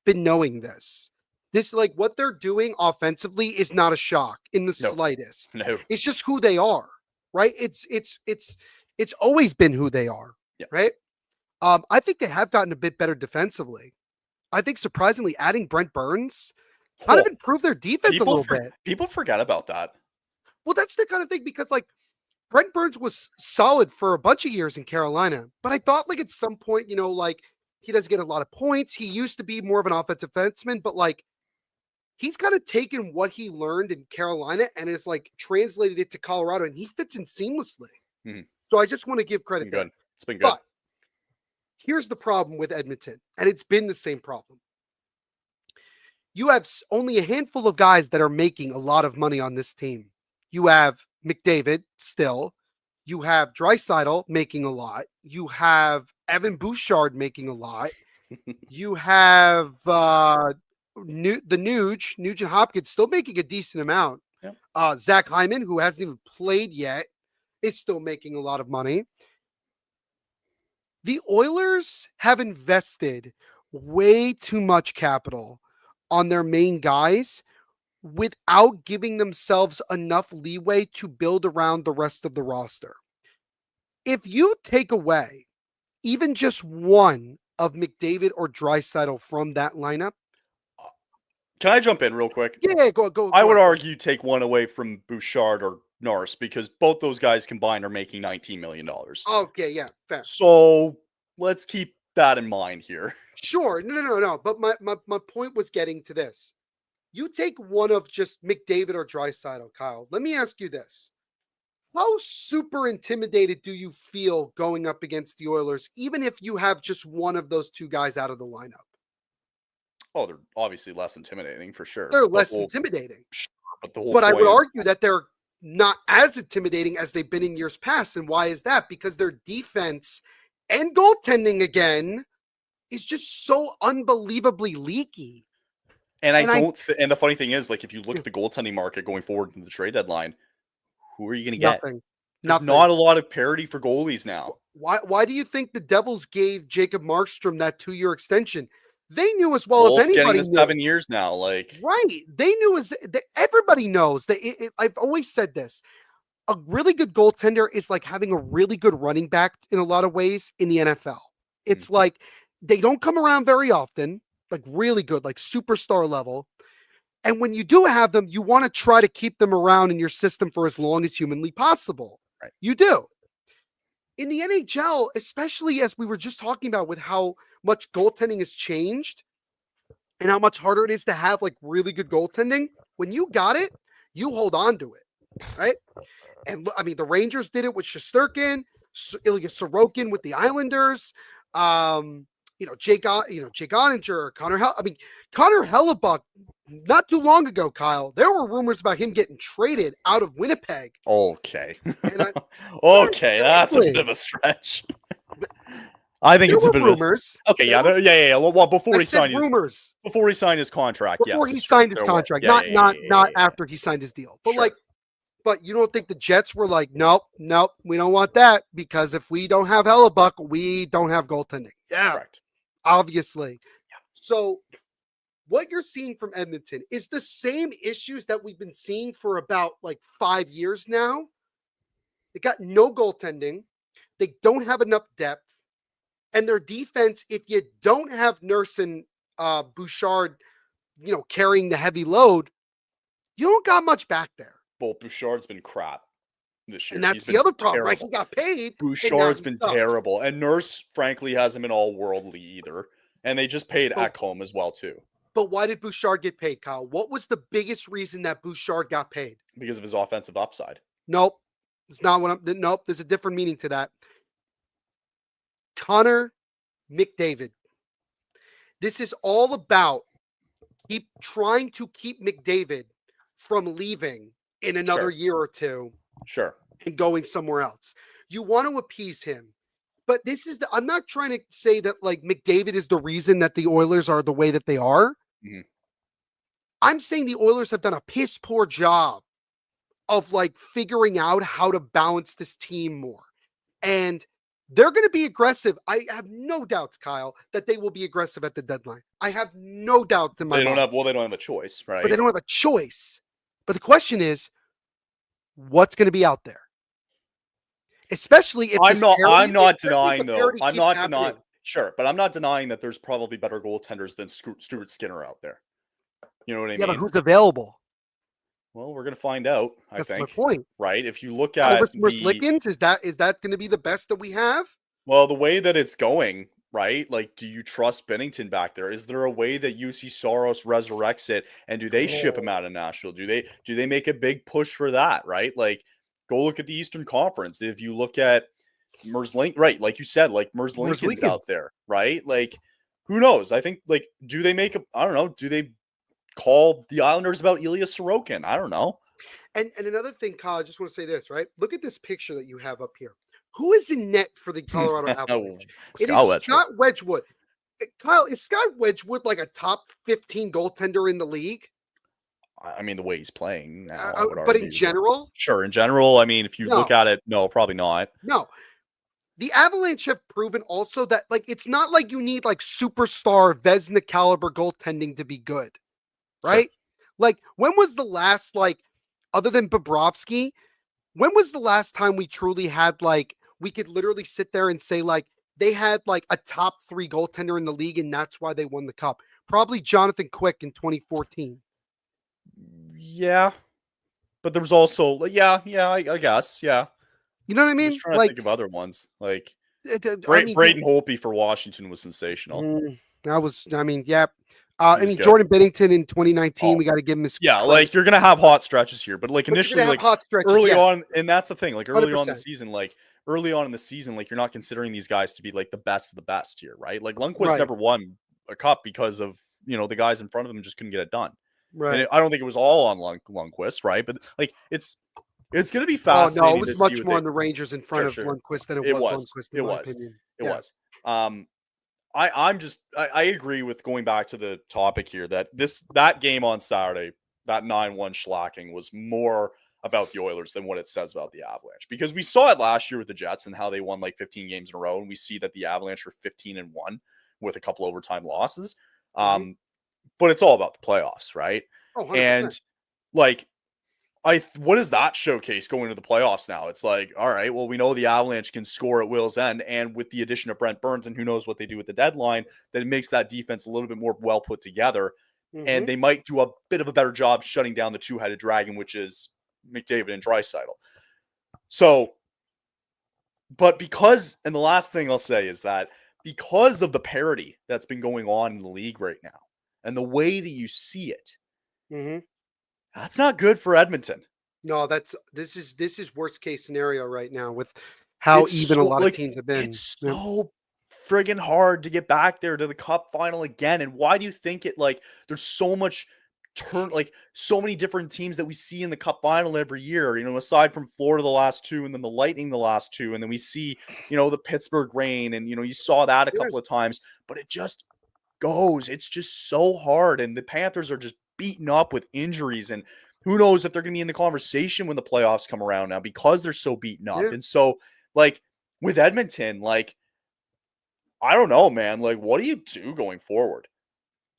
been knowing this. This, like, what they're doing offensively is not a shock in the No. slightest. No. It's just who they are, right? It's always been who they are, Yeah. right? I think they have gotten a bit better defensively. I think surprisingly, adding Brent Burns kind of improved their defense a little bit. People forget about that. Well, that's the kind of thing because, like, Brent Burns was solid for a bunch of years in Carolina, but I thought, like, at some point, like, he doesn't get a lot of points. He used to be more of an offensive defenseman, but, like, he's kind of taken what he learned in Carolina and is, like, translated it to Colorado, and he fits in seamlessly. Mm-hmm. So I just want to give credit there. It's been good. But here's the problem with Edmonton, and it's been the same problem. You have only a handful of guys that are making a lot of money on this team. You have McDavid still. You have Draisaitl making a lot. You have Evan Bouchard making a lot. You have Nugent Hopkins still making a decent amount. Yep. Zach Hyman, who hasn't even played yet, is still making a lot of money. The Oilers have invested way too much capital on their main guys without giving themselves enough leeway to build around the rest of the roster. If you take away even just one of McDavid or Draisaitl from that lineup. Can I jump in real quick? Yeah, go. I would argue take one away from Bouchard or Norris because both those guys combined are making $19 million. Okay, yeah, fair. So let's keep that in mind here. Sure. No. But my point was getting to this. You take one of just McDavid or Draisaitl, Kyle. Let me ask you this. How super intimidated do you feel going up against the Oilers, even if you have just one of those two guys out of the lineup? Oh, they're obviously less intimidating for sure. They're less intimidating. Sure, but But I would argue that they're not as intimidating as they've been in years past. And why is that? Because their defense and goaltending, again, is just so unbelievably leaky. And and the funny thing is, like, if you look at the goaltending market going forward in the trade deadline, who are you going to get? Nothing. Not a lot of parity for goalies now. Why do you think the Devils gave Jacob Markstrom that 2-year extension? They knew as well as anybody. Getting 7 years now, like right. They knew everybody knows that. I've always said this: a really good goaltender is like having a really good running back in a lot of ways in the NFL. It's like they don't come around very often, like really good, like superstar level. And when you do have them, you want to try to keep them around in your system for as long as humanly possible. Right. You do. In the NHL, especially as we were just talking about with how much goaltending has changed and how much harder it is to have like really good goaltending, when you got it, you hold on to it, right? And I mean, the Rangers did it with Shesterkin, Ilya Sorokin with the Islanders, Jake Oettinger, Connor Hellebuck. Not too long ago, Kyle, there were rumors about him getting traded out of Winnipeg. Okay. Okay, that's a bit of a stretch. I think it's a bit rumors. Okay, yeah. Well, before he signed his contract, before he signed his contract, not after he signed his deal. But but you don't think the Jets were like, nope, we don't want that because if we don't have Hellebuck, we don't have goaltending. Yeah, correct. Obviously. Yeah. So what you're seeing from Edmonton is the same issues that we've been seeing for about like 5 years now. They got no goaltending. They don't have enough depth. And their defense, if you don't have Nurse and Bouchard, carrying the heavy load, you don't got much back there. Well, Bouchard's been crap this year. And that's the other problem, right? He got paid. Bouchard's been terrible. And Nurse, frankly, hasn't been all worldly either. And they just paid Ekholm as well, too. But why did Bouchard get paid, Kyle? What was the biggest reason that Bouchard got paid? Because of his offensive upside. Nope. It's not nope. There's a different meaning to that. Connor McDavid. This is all about trying to keep McDavid from leaving in another year or two Sure. and going somewhere else. You want to appease him. But I'm not trying to say that like McDavid is the reason that the Oilers are the way that they are. Mhm. I'm saying the Oilers have done a piss poor job of like figuring out how to balance this team more. And they're going to be aggressive. I have no doubts, Kyle, that they will be aggressive at the deadline. I have no doubt in my mind. They don't have a choice, right? But they don't have a choice. But the question is, what's going to be out there? Especially if I'm not denying though. I'm not happening. denying. Sure, but I'm not denying that there's probably better goaltenders than Stuart Skinner out there. You know what I mean? Yeah, but who's available? Well, we're gonna find out. That's I my think. point. Right? If you look at Lickens, is that going to be the best that we have? Well, the way that it's going, right? Like, do you trust Bennington back there? Is there a way that UC Soros resurrects it, and do they ship him out of Nashville? Do they make a big push for that? Right? Like, go look at the Eastern Conference. If you look at right? Like you said, like Merzlikins out there, right? Like, who knows? I think like, do they make I don't know. Do they call the Islanders about Ilya Sorokin? I don't know. And another thing, Kyle, I just want to say this, right? Look at this picture that you have up here. Who is in net for the Colorado Avalanche? It is Scott Wedgwood. Kyle, is Scott Wedgwood like a top 15 goaltender in the league? I mean, the way he's playing now, but in general? Sure. In general, I mean, if you look at it, no, probably not. No. The Avalanche have proven also that, like, it's not like you need, like, superstar Vezina caliber goaltending to be good, right? Sure. Like, when was the last, like, other than Bobrovsky, when was the last time we truly had, like, we could literally sit there and say, like, they had, like, a top 3 goaltender in the league, and that's why they won the cup? Probably Jonathan Quick in 2014. Yeah. But there was also, I guess, yeah. You know what I mean? I'm just trying to think of other ones. Like, Braden Holtby for Washington was sensational. Yeah. Jordan Bennington in 2019, we got to give him his credit. Like, you're gonna have hot stretches here, but like initially, like hot stretches, early on, and that's the thing. Like early 100%. on in the season, like you're not considering these guys to be like the best of the best here, right? Like Lundqvist never won a cup because of the guys in front of him just couldn't get it done. Right. And I don't think it was all on Lundqvist, right? But like it's gonna be fascinating. Oh no, it was much more on the Rangers in front of Lundqvist than it was Lundqvist. In my opinion. It was. I agree with going back to the topic here that game on Saturday, that 9-1 shellacking was more about the Oilers than what it says about the Avalanche, because we saw it last year with the Jets and how they won like 15 games in a row, and we see that the Avalanche are 15-1 with a couple overtime losses. But it's all about the playoffs, right? Oh, 100%. And like, what does that showcase going into the playoffs now? It's like, all right, well, we know the Avalanche can score at will's end, and with the addition of Brent Burns and who knows what they do with the deadline, that it makes that defense a little bit more well put together, and they might do a bit of a better job shutting down the two-headed dragon, which is McDavid and Draisaitl. So, but and the last thing I'll say is that because of the parity that's been going on in the league right now, and the way that you see it, that's not good for Edmonton. No, this is worst case scenario right now with how even a lot of teams have been. It's so friggin' hard to get back there to the cup final again. And why do you think there's so much so many different teams that we see in the cup final every year, aside from Florida the last 2 and then the Lightning the last 2. And then we see, the Pittsburgh Reign, and, you saw that a couple of times, but it just goes. It's just so hard. And the Panthers are just beaten up with injuries, and who knows if they're going to be in the conversation when the playoffs come around now because they're so beaten up. And so, like, with Edmonton, like, I don't know, man. Like, what do you do going forward?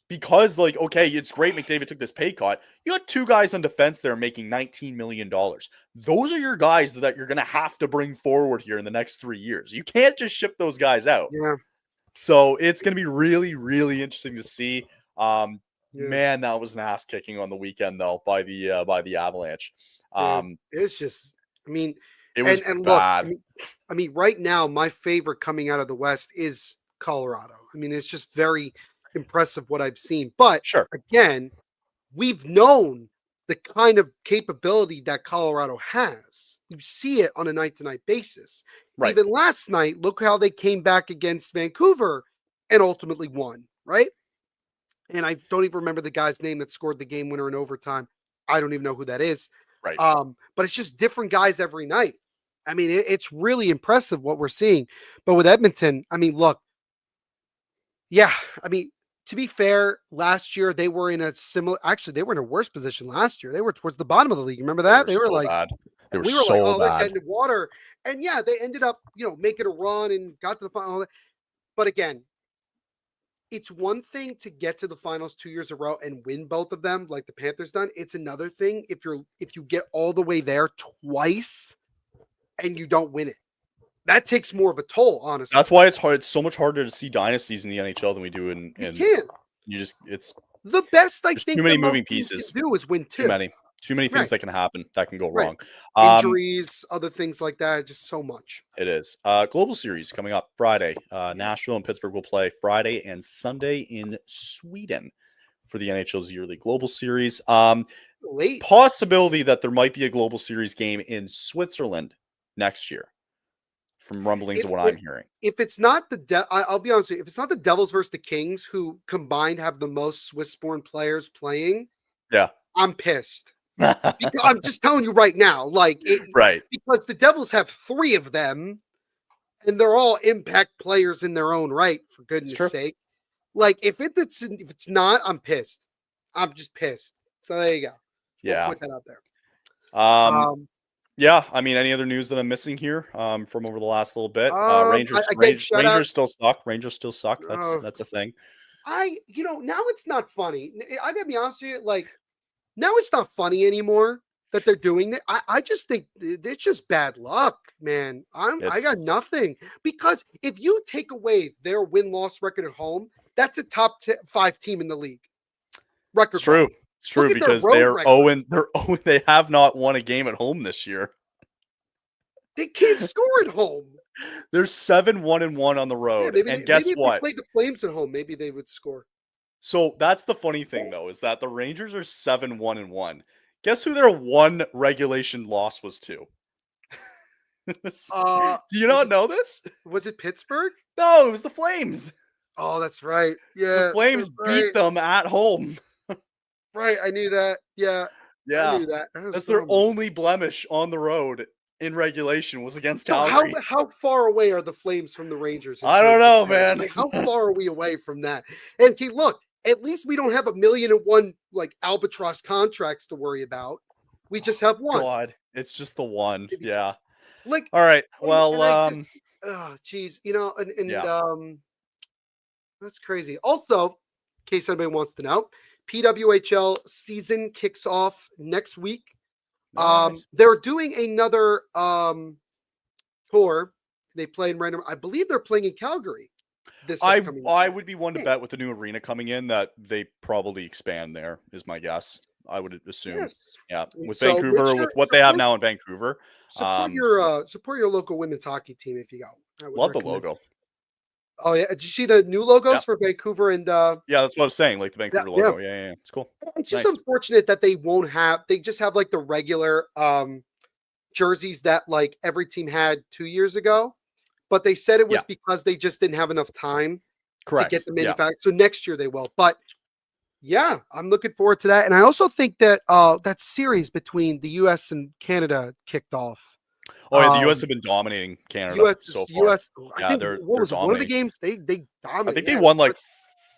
Because, like, okay, it's great McDavid took this pay cut. You got 2 guys on defense there making $19 million. Those are your guys that you're going to have to bring forward here in the next 3 years. You can't just ship those guys out. Yeah. So it's going to be really, really interesting to see. Man, that was an ass kicking on the weekend though by the Avalanche. It's just, I mean, it was bad. Look, I mean, right now my favorite coming out of the West is Colorado. I mean, it's just very impressive what I've seen. But again, we've known the kind of capability that Colorado has. You see it on a night-to-night basis. Right. Even last night, look how they came back against Vancouver and ultimately won. Right. And I don't even remember the guy's name that scored the game winner in overtime. I don't even know who that is. Right. But it's just different guys every night. I mean, it's really impressive what we're seeing. But with Edmonton, I mean, look, yeah, I mean, to be fair, last year they were in a similar. Actually, they were in a worse position last year. They were towards the bottom of the league. Remember They that? were so bad. They were We were like, so oh, they're bad. dead in the water. And yeah, they ended up, making a run and got to the final. But again, it's one thing to get to the finals 2 years in a row and win both of them, like the Panthers done. It's another thing if you get all the way there twice and you don't win it. That takes more of a toll, honestly. That's why it's hard. It's so much harder to see dynasties in the NHL than we do in. You can't. It's The best I there's think too many that most moving teams pieces. can do is win Too two. many things Right. that can happen that can go Right. wrong. Injuries, other things like that, just so much. It is. Global Series coming up Friday. Nashville and Pittsburgh will play Friday and Sunday in Sweden for the NHL's yearly Global Series. Late. Possibility that there might be a Global Series game in Switzerland next year, from rumblings of what I'm hearing. If it's not I'll be honest with you, if it's not the Devils versus the Kings, who combined have the most Swiss-born players playing, Yeah. I'm pissed. Because I'm just telling you right now, Right. because the Devils have 3 of them, and they're all impact players in their own right, for goodness sake. Like, if it's not, I'm pissed. I'm just pissed. So there you go. We'll put that out there. Yeah, I mean, any other news that I'm missing here from over the last little bit? Rangers still suck. Rangers still suck. That's a thing. Now it's not funny. I gotta be honest with you, like, now it's not funny anymore that they're doing that. I just think it's just bad luck, man. I got nothing, because if you take away their win-loss record at home, that's a top 5 team in the league. Record. It's true. It's true, because they're 0. They have not won a game at home this year. They can't score at home. They're 7-1-1 on the road. Yeah, and guess maybe what? If they played the Flames at home, maybe they would score. So that's the funny thing, though, is that the Rangers are 7-1-1. Guess who their one regulation loss was to? Do you not know this? Was it Pittsburgh? No, it was the Flames. Oh, that's right. Yeah, the Flames beat them at home. Right, I knew that. Yeah, I knew that. That's their only blemish on the road in regulation was against Calgary. How far away are the Flames from the Rangers? I don't know, man. Like, how far are we away from that? And look, at least we don't have 1,000,001 albatross contracts to worry about. We just have one. God, it's just the one. Yeah. Like, all right. Well, geez, that's crazy. Also, in case anybody wants to know, PWHL season kicks off next week. Nice. They're doing another tour. They play in random. I believe they're playing in Calgary. I would be one to bet with the new arena coming in that they probably expand there, is my guess. I would assume. Yes. Yeah. With Vancouver, with what they have now in Vancouver. Support your local women's hockey team if you go. Love the logo. Oh yeah. Did you see the new logos for Vancouver and yeah, that's what I was saying. Like the Vancouver logo. Yeah. It's cool. It's just unfortunate that they just have like the regular jerseys that like every team had 2 years ago. But they said it was because they just didn't have enough time to get the manufacturer. So next year they will. But yeah, I'm looking forward to that. And I also think that that series between the US and Canada kicked off. Oh yeah, the US have been dominating Canada so far. I think they're one of the games they dominated. I think they won like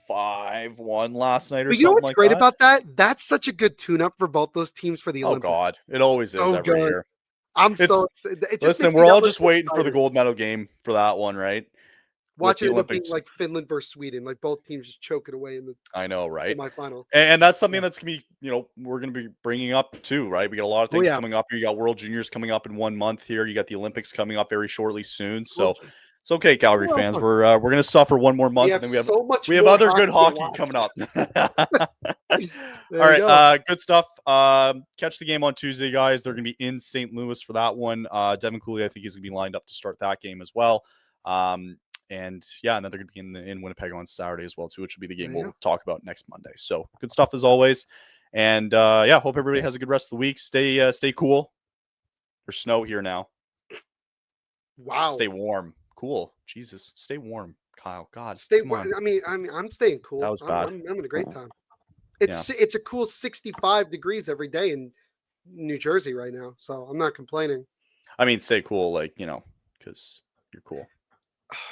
5-1 last night or something. You know what's great about that? That's such a good tune-up for both those teams for the Olympics. Oh God, it always is every year. I'm so excited. Listen, we're all just waiting for the gold medal game for that one, right? Watching it being like Finland versus Sweden, like both teams just choke it away in the semifinal. And that's something that's gonna be, we're gonna be bringing up too, right? We got a lot of things coming up. You got World Juniors coming up in 1 month here. You got the Olympics coming up very shortly soon. So it's okay, Calgary fans. We're gonna suffer 1 more month, and then we have other good hockey coming up. All right, good stuff. Catch the game on Tuesday, guys. They're gonna be in St. Louis for that one. Devin Cooley, I think he's gonna be lined up to start that game as well. And then they're going to be in Winnipeg on Saturday as well, too, which will be the game we'll talk about next Monday. So good stuff as always. And hope everybody has a good rest of the week. Stay cool. There's snow here now. Wow. Stay warm. Cool. Jesus. Stay warm. Kyle. God, Stay. come on. I mean, I'm staying cool. That was bad. I'm having a great time. It's a cool 65 degrees every day in New Jersey right now, so I'm not complaining. I mean, stay cool, like, because you're cool.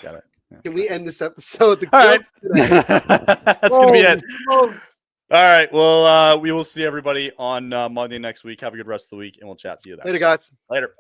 Got it. Yeah, Can we end this episode? All right. That's gonna be it. All right. Well, we will see everybody on Monday next week. Have a good rest of the week, and we'll chat to you then. Later, guys. Later.